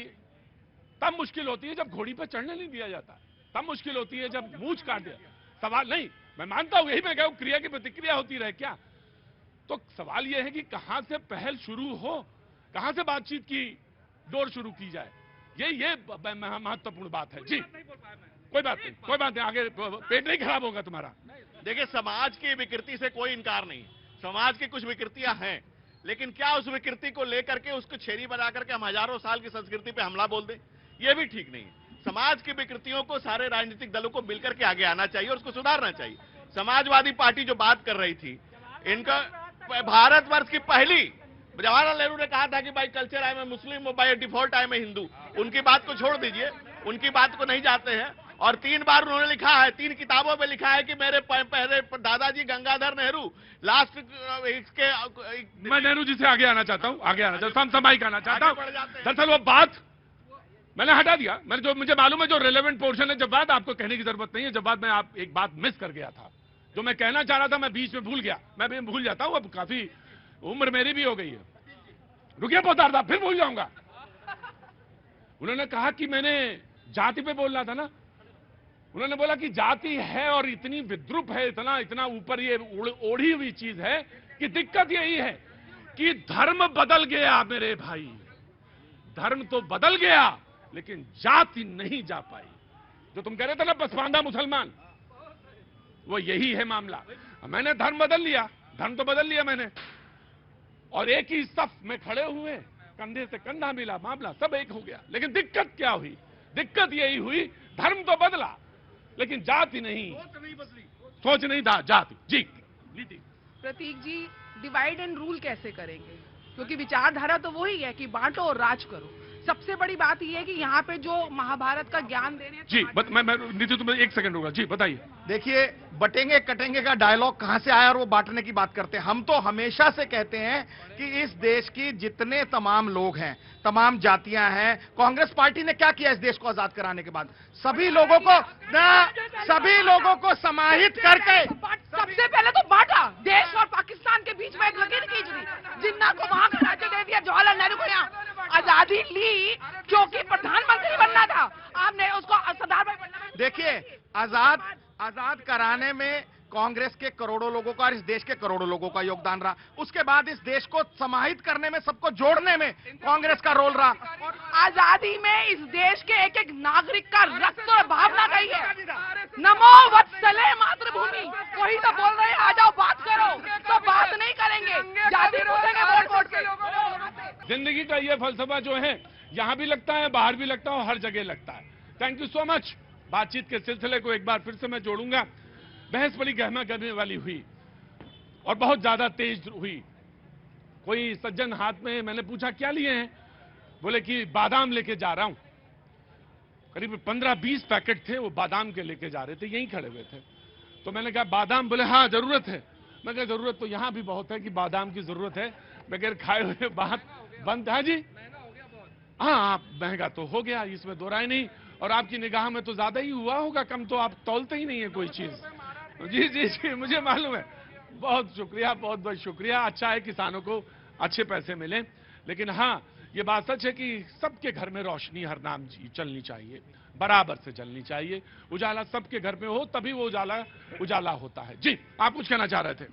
तब मुश्किल होती है जब घोड़ी पर चढ़ने नहीं दिया जाता, तब मुश्किल होती है जब मूंछ काट दिया। सवाल नहीं, मैं मानता हूं, यही मैं कहूं क्रिया की प्रतिक्रिया होती रहे क्या, तो सवाल यह है कि कहां से पहल शुरू हो, कहां से बातचीत की दौर शुरू की जाए, ये महत्वपूर्ण बात है। जी कोई बात नहीं, आगे पेट नहीं खराब होगा तुम्हारा। देखिए, समाज की विकृति से कोई इनकार नहीं, समाज की कुछ विकृतियां हैं, लेकिन क्या उस विकृति को लेकर के उसको छेरी बना करके हम हजारों साल की संस्कृति पे हमला बोल दें, ये भी ठीक नहीं है। समाज की विकृतियों को सारे राजनीतिक दलों को मिलकर के आगे आना चाहिए और उसको सुधारना चाहिए। समाजवादी पार्टी जो बात कर रही थी, इनका भारतवर्ष की पहली, जवाहरलाल नेहरू ने कहा था कि भाई कल्चर आई में मुस्लिम, बाय डिफॉल्ट आई में हिंदू, उनकी बात को छोड़ दीजिए, उनकी बात को नहीं जाते हैं। और 3 बार उन्होंने लिखा है, 3 किताबों में लिखा है कि मेरे पहले दादाजी गंगाधर नेहरू लास्ट इसके। मैं नेहरू जी से आगे आना चाहता हूं, समसामयिक आना चाहता हूं। दरअसल वो बात मैंने हटा दिया, मुझे मालूम है जो रेलेवेंट पोर्शन है, जब बात आपको कहने की जरूरत नहीं है, जब बात मैं एक बात मिस कर गया था, जो मैं कहना चाह रहा था मैं बीच में भूल गया, मैं भी भूल जाता हूं, अब काफी उम्र मेरी भी हो गई है, रुकिए पहुंचा था फिर भूल जाऊंगा। उन्होंने कहा कि मैंने जाति पे बोल रहा था ना, उन्होंने बोला कि जाति है और इतनी विद्रूप है, इतना ऊपर ये ओढ़ी हुई चीज है कि दिक्कत यही है कि धर्म बदल गया मेरे भाई, धर्म तो बदल गया लेकिन जाति नहीं जा पाई। जो तुम कह रहे थे ना पसमानदा मुसलमान, वो यही है मामला। मैंने धर्म बदल लिया, धर्म तो बदल लिया मैंने, और एक ही सफ में खड़े हुए, कंधे से कंधा मिला, मामला सब एक हो गया। लेकिन दिक्कत क्या हुई? दिक्कत यही हुई, धर्म तो बदला लेकिन जाति नहीं, सोच नहीं था जाति। जी नीति प्रतीक जी, डिवाइड एंड रूल कैसे करेंगे? क्योंकि विचारधारा तो वही है कि बांटो और राज करो। सबसे बड़ी बात यह है कि यहाँ पे जो महाभारत का ज्ञान दे रहे हैं। जी मैं नीति तुम्हें 1 सेकंड होगा। जी बताइए। देखिए, बटेंगे कटेंगे का डायलॉग कहां से आया और वो बांटने की बात करते हैं। हम तो हमेशा से कहते हैं कि इस देश की जितने तमाम लोग हैं, तमाम जातियां हैं, कांग्रेस पार्टी ने क्या किया इस देश को आजाद कराने के बाद? सभी लोगों को समाहित करके सबसे पहले तो बांटा, देश और पाकिस्तान के बीच में एक लकीर खींच दी, जिन्ना को वहां का राज्य दे दिया, जवाहरलाल नेहरू को यहाँ। आजादी ली क्योंकि प्रधानमंत्री बनना था, आपने उसको सरदार भाई बनना। देखिए, आजाद कराने में कांग्रेस के करोड़ों लोगों का और इस देश के करोड़ों लोगों का योगदान रहा। उसके बाद इस देश को समाहित करने में, सबको जोड़ने में कांग्रेस का रोल रहा। आजादी में इस देश के एक एक नागरिक का रक्त और भावना गई है। नमो वत्सले मातृभूमि, वही तो बोल रहे हैं, आ जाओ बात करो, तो बात नहीं करेंगे, जाति पूछेंगे वोट वोट के। जिंदगी का ये फलसफा जो है, यहाँ भी लगता है, बाहर भी लगता है, हर जगह लगता है। Thank you so much. बातचीत के सिलसिले को एक बार फिर से मैं जोड़ूंगा। बहस बड़ी गहमा करने वाली हुई और बहुत ज्यादा तेज हुई। कोई सज्जन हाथ में, मैंने पूछा क्या लिए हैं, बोले कि बादाम लेके जा रहा हूं। करीब 15-20 पैकेट थे, वो बादाम के लेके जा रहे थे, यहीं खड़े हुए थे। तो मैंने कहा बादाम, बोले हाँ जरूरत है। मैं कहा जरूरत तो यहां भी बहुत है कि बादाम की जरूरत है, बगैर खाए हुए बात बंद है जी। हाँ, महंगा तो हो गया, इसमें दो राय नहीं। और आपकी निगाह में तो ज्यादा ही हुआ होगा, कम तो आप तौलते ही नहीं है कोई चीज। जी जी जी, मुझे मालूम है। बहुत शुक्रिया, बहुत बहुत शुक्रिया। अच्छा है किसानों को अच्छे पैसे मिले, लेकिन हाँ ये बात सच है कि सबके घर में रोशनी हर नाम चलनी चाहिए, बराबर से चलनी चाहिए। उजाला सबके घर में हो, तभी वो उजाला होता है। जी, आप कुछ कहना चाह रहे थे।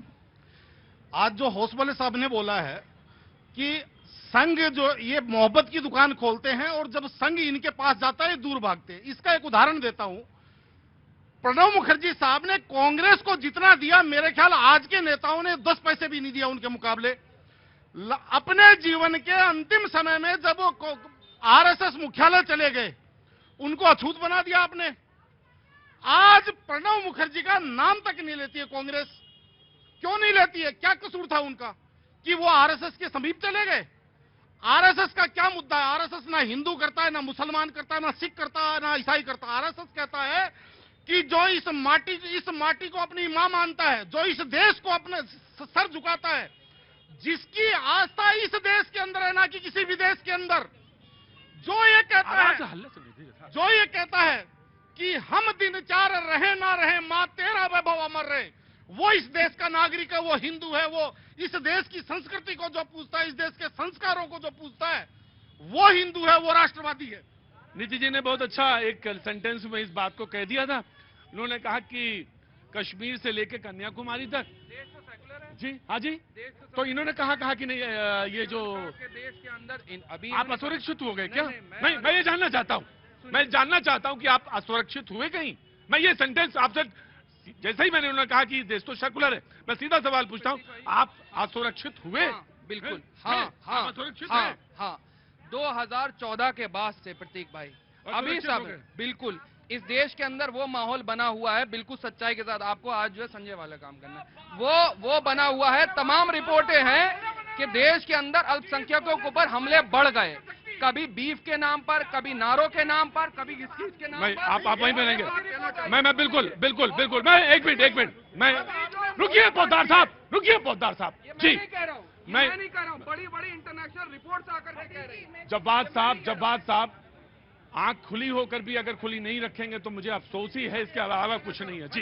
आज जो होसबले साहब ने बोला है कि संघ जो ये मोहब्बत की दुकान खोलते हैं और जब संघ इनके पास जाता है दूर भागते हैं। इसका एक उदाहरण देता हूं। प्रणब मुखर्जी साहब ने कांग्रेस को जितना दिया, मेरे ख्याल आज के नेताओं ने 10 पैसे भी नहीं दिया उनके मुकाबले। अपने जीवन के अंतिम समय में जब वो आरएसएस मुख्यालय चले गए, उनको अछूत बना दिया आपने। आज प्रणब मुखर्जी का नाम तक नहीं लेती है कांग्रेस। क्यों नहीं लेती है? क्या कसूर था उनका कि वो आरएसएस के समीप चले गए? आरएसएस का क्या मुद्दा है? आरएसएस ना हिंदू करता है, ना मुसलमान करता है, ना सिख करता है, ना ईसाई करता है। आरएसएस कहता है कि जो इस माटी को अपनी मां मानता है, जो इस देश को अपने सर झुकाता है, जिसकी आस्था इस देश के अंदर है ना कि किसी भी देश के अंदर, जो ये कहता है कि हम दिन चार रहे ना रहे, मां तेरा वैभव अमर रहे, वो इस देश का नागरिक है, वो हिंदू है, वो इस देश की संस्कृति को जो पूछता है, इस देश के संस्कारों को जो पूछता है, वो हिंदू है, वो राष्ट्रवादी है। नीति जी ने बहुत अच्छा एक सेंटेंस में इस बात को कह दिया था। उन्होंने कहा कि कश्मीर से लेकर कन्याकुमारी तक जी, हाँ जी, तो इन्होंने कहा कि नहीं, ये जो देश के अंदर अभी आप असुरक्षित हो गए क्या? नहीं, मैं ये जानना चाहता हूँ, मैं जानना चाहता हूँ कि आप असुरक्षित हुए कहीं। मैं ये सेंटेंस आपसे, जैसे ही मैंने उन्होंने कहा कि देश तो सेकुलर है, मैं सीधा सवाल पूछता हूँ, आप असुरक्षित हुए? बिल्कुल, हाँ, असुरक्षित है। हाँ, 2014 के बाद से प्रतीक भाई अभी सब बिल्कुल इस देश के अंदर वो माहौल बना हुआ है, बिल्कुल सच्चाई के साथ। आपको आज जो है संजय वाला काम करना है, वो बना हुआ है। तमाम रिपोर्टें हैं कि देश के अंदर अल्पसंख्यकों के ऊपर हमले बढ़ गए, कभी बीफ के नाम पर, कभी नारों के नाम पर, कभी इस चीज के नाम पर। आप वहीं पे रहेंगे। मैं बिल्कुल मैं एक मिनट मैं, रुकिए पोद्दार साहब जी, मैं नहीं कह रहा हूँ, बड़ी इंटरनेशनल रिपोर्ट्स आकर के कह रही हैं। जब्बार साहब आंख खुली होकर भी अगर खुली नहीं रखेंगे तो मुझे अफसोस ही है, इसके अलावा कुछ नहीं है। जी,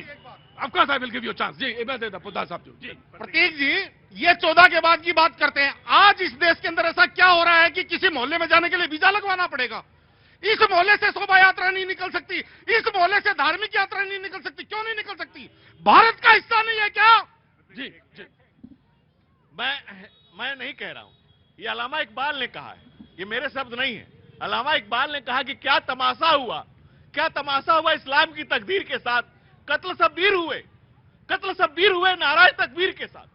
आपका साहब विल गिव यू चांस। जी, मैं देता पोद्दार साहब जी। प्रतीक जी, ये 14 के बाद की बात करते हैं। आज इस देश के अंदर ऐसा क्या हो रहा है कि किसी मोहल्ले में जाने के लिए वीजा लगवाना पड़ेगा? इस मोहल्ले से शोभा यात्रा नहीं निकल सकती, इस मोहल्ले से धार्मिक यात्रा नहीं निकल सकती। क्यों नहीं निकल सकती? भारत का हिस्सा नहीं है क्या? जी, मैं नहीं कह रहा हूं, ये अल्लामा इकबाल ने कहा है, ये मेरे शब्द नहीं है। अल्लामा इकबाल ने कहा कि क्या तमाशा हुआ इस्लाम की तकदीर के साथ। कत्ल शब्बीर हुए नाराज तकबीर के साथ।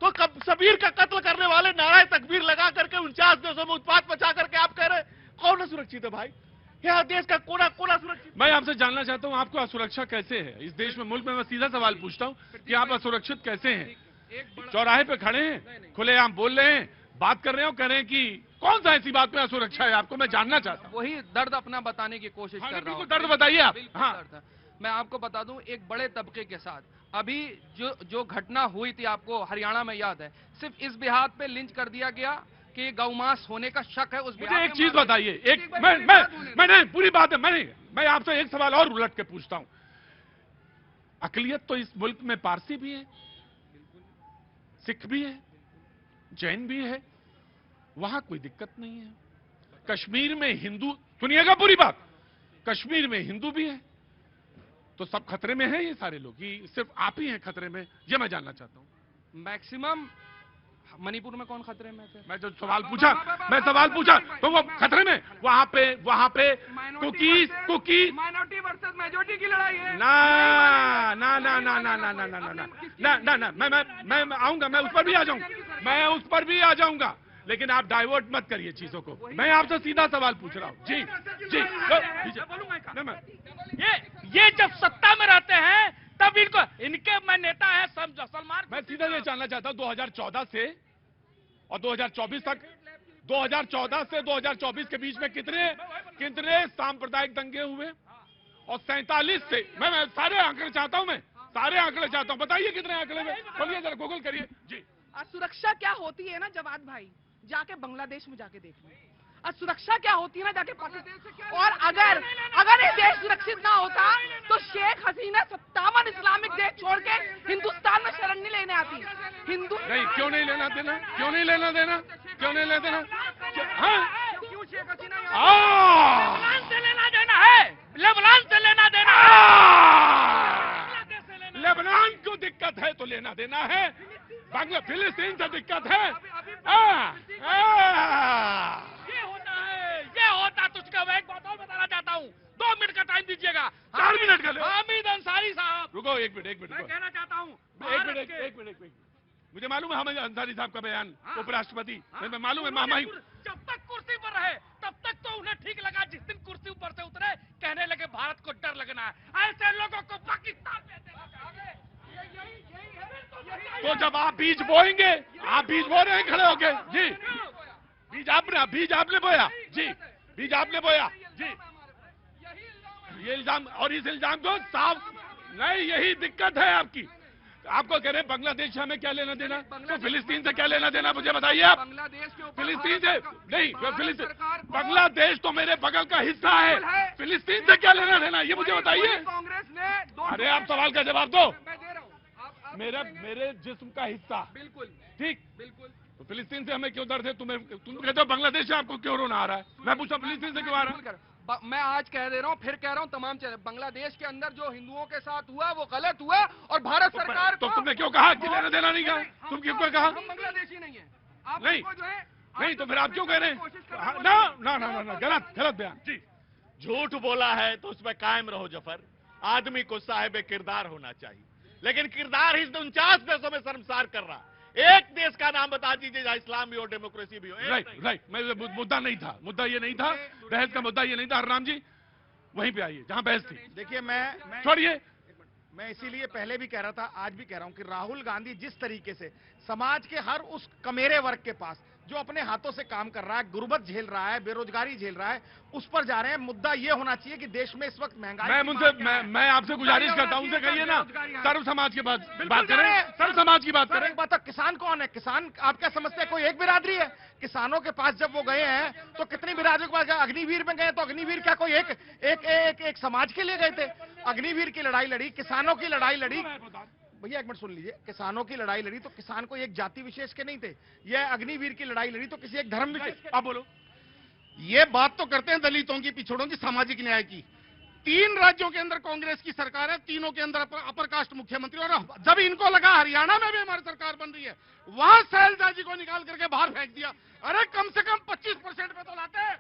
तो शबीर का कत्ल करने वाले नाराज तकबीर लगा करके 49 देशों में उत्पात मचा करके आप कह रहे कौन सुरक्षित है? भाई, यहाँ देश का कोना सुरक्षित। मैं आपसे जानना चाहता हूँ, आपको असुरक्षा कैसे है इस देश में, मुल्क में? मैं सीधा सवाल पूछता हूँ कि आप असुरक्षित कैसे हैं? चौराहे पे खड़े हैं, खुलेआम बोल रहे हैं, बात कर रहे हो, कह रहे हैं कि कौन सा ऐसी बात में असुरक्षा है? आपको मैं जानना चाहता हूँ। वही दर्द अपना बताने की कोशिश कर रहा हूँ। दर्द बताइए आप। हाँ, मैं आपको बता दूं, एक बड़े तबके के साथ अभी जो घटना हुई थी, आपको हरियाणा में याद है, सिर्फ इस बिहार पे लिंच कर दिया गया कि गौमांस होने का शक है। उस मुझे एक चीज बताइए, मैं नहीं, पूरी बात है, मैं आपसे एक सवाल और उलट के पूछता हूं। अकलियत तो इस मुल्क में पारसी भी है, सिख भी है, जैन भी है, वहां कोई दिक्कत नहीं है। कश्मीर में हिंदू, सुनिएगा पूरी बात, कश्मीर में हिंदू भी है, तो सब खतरे में हैं ये सारे लोग, ये सिर्फ आप ही हैं खतरे में, ये मैं जानना चाहता हूं। मैक्सिमम मणिपुर में कौन खतरे में थे? मैं जो सवाल पूछा, तो वो खतरे में, वहां पे कुकी माइनॉरिटी वर्सेस मेजॉरिटी की लड़ाई है। ना ना ना ना ना ना ना ना ना ना ना ना मैं आऊंगा, मैं उस पर भी आ जाऊंगा, लेकिन आप डाइवर्ट मत करिए चीजों को। मैं आपसे सीधा सवाल पूछ रहा हूँ। जी जी ये जब सत्ता में रहते हैं तब इनके मैं नेता है सलमान। मैं सीधा ये जानना चाहता हूँ 2014 से और 2024 तक, 2014 से 2024 के बीच में कितने सांप्रदायिक दंगे हुए, और 47 से मैं सारे आंकड़े चाहता हूँ, बताइए कितने आंकड़े में, बोलिए जरा, गूगल करिए जी। सुरक्षा क्या होती है ना जवाद भाई, जाके बांग्लादेश में जाके देख लो। और सुरक्षा क्या होती है ना जाके पाकिस्तान। और अगर ये देश सुरक्षित ना होता तो शेख हसीना 57 इस्लामिक देश छोड़ के हिंदुस्तान में शरण नहीं लेने आती। नहीं, क्यों नहीं लेना देना, हाँ? लेबनान से लेना देना है, लेबनान से लेना देना है। लेबनान को दिक्कत है तो लेना देना है, फिलिस्तीन से दिक्कत है। ये होता तुझको मैं एक बात और बताना चाहता हूँ, 2 मिनट का टाइम दीजिएगा। 4 मिनट का। हामिद अंसारी साहब, रुको, एक मिनट मैं कहना चाहता हूँ, एक मिनट। मुझे मालूम है हामिद अंसारी साहब का बयान, उपराष्ट्रपति, मैं मालूम है, मामा ही। जब तक कुर्सी पर रहे तब तक तो उन्हें ठीक लगा, जिस दिन कुर्सी ऊपर से उतरे कहने लगे भारत को डर लगना है। ऐसे लोगों को पाकिस्तान में देना चाहिए। तो जब आप बीज बोएंगे, आप बीज बो रहे हैं खड़े होके जी, बीज आपने बोया जी, जी। ये इल्जाम, और इस इल्जाम को साफ नहीं, यही दिक्कत है आपकी। आपको कह रहे बांग्लादेश से हमें क्या लेना देना, तो फिलिस्तीन से क्या लेना देना, मुझे बताइए आप। बांग्लादेश के ऊपर फिलिस्तीन से नहीं, बांग्लादेश तो मेरे बगल का हिस्सा है, फिलिस्तीन से क्या लेना देना, ये मुझे बताइए। कांग्रेस ने अरे आप सवाल का जवाब दो। मैं दे रहा हूँ, मेरे जिस्म का हिस्सा, बिल्कुल ठीक, बिल्कुल। तो फिलिस्तीन से हमें क्यों दर्द है? तुम कहते हो बांग्लादेश से आपको क्यों रोना आ रहा है, मैं पूछा फिलिस्तीन से क्यों आ रहा है? मैं आज कह दे रहा हूँ, फिर कह रहा हूँ, तमाम चैनल, बांग्लादेश के अंदर जो हिंदुओं के साथ हुआ वो गलत हुआ, और भारत सरकार तो तुमने क्यों कहा कि लेना देना नहीं कहा? तुम क्यों कहा? हम बांग्लादेशी नहीं है, आप नहीं, जो है नहीं, तो फिर आप क्यों कह रहे हैं? ना, गलत बयान जी। झूठ बोला है तो उसमें कायम रहो जफर। आदमी को साहिब किरदार होना चाहिए, लेकिन किरदार ही 49 देशों में शर्मसार कर रहा। एक देश का नाम बता दीजिए जहां इस्लाम भी हो, डेमोक्रेसी भी हो। राइट, मैं मुद्दा नहीं था, बहस का मुद्दा ये नहीं था। हरनाम जी वहीं पे आइए जहां बहस थी। देखिए, मैं छोड़िए, मैं इसीलिए पहले भी कह रहा था, आज भी कह रहा हूं कि राहुल गांधी जिस तरीके से समाज के हर उस कमेरे वर्ग के पास जो अपने हाथों से काम कर रहा है, गुर्बत झेल रहा है, बेरोजगारी झेल रहा है, उस पर जा रहे हैं। मुद्दा यह होना चाहिए कि देश में इस वक्त महंगाई, मैं आपसे गुजारिश करता हूं, उनसे कहिए ना सर्व समाज की बात करें, सर्व समाज की बात करें। एक बात, किसान कौन है? किसान आप क्या समझते हैं कोई एक बिरादरी है? किसानों के पास जब वो गए हैं तो कितनी बिरादरी के पास गए? अग्निवीर में गए तो अग्निवीर क्या कोई एक समाज के लिए गए थे? अग्निवीर की लड़ाई लड़ी, किसानों की लड़ाई लड़ी। भैया एक मिनट सुन लीजिए, किसानों की लड़ाई लड़ी तो किसान को एक जाति विशेष के नहीं थे। यह अग्निवीर की लड़ाई लड़ी तो किसी एक धर्म विशेष। आप बोलो। ये बात तो करते हैं दलितों की, पिछड़ों की, सामाजिक न्याय की। 3 राज्यों के अंदर कांग्रेस की सरकार है, तीनों के अंदर अपर कास्ट मुख्यमंत्री, और जब इनको लगा हरियाणा में भी हमारी सरकार बन रही है, वहां शैलजा जी को निकाल करके बाहर फेंक दिया। अरे कम से कम 25% पे तो लाते हैं।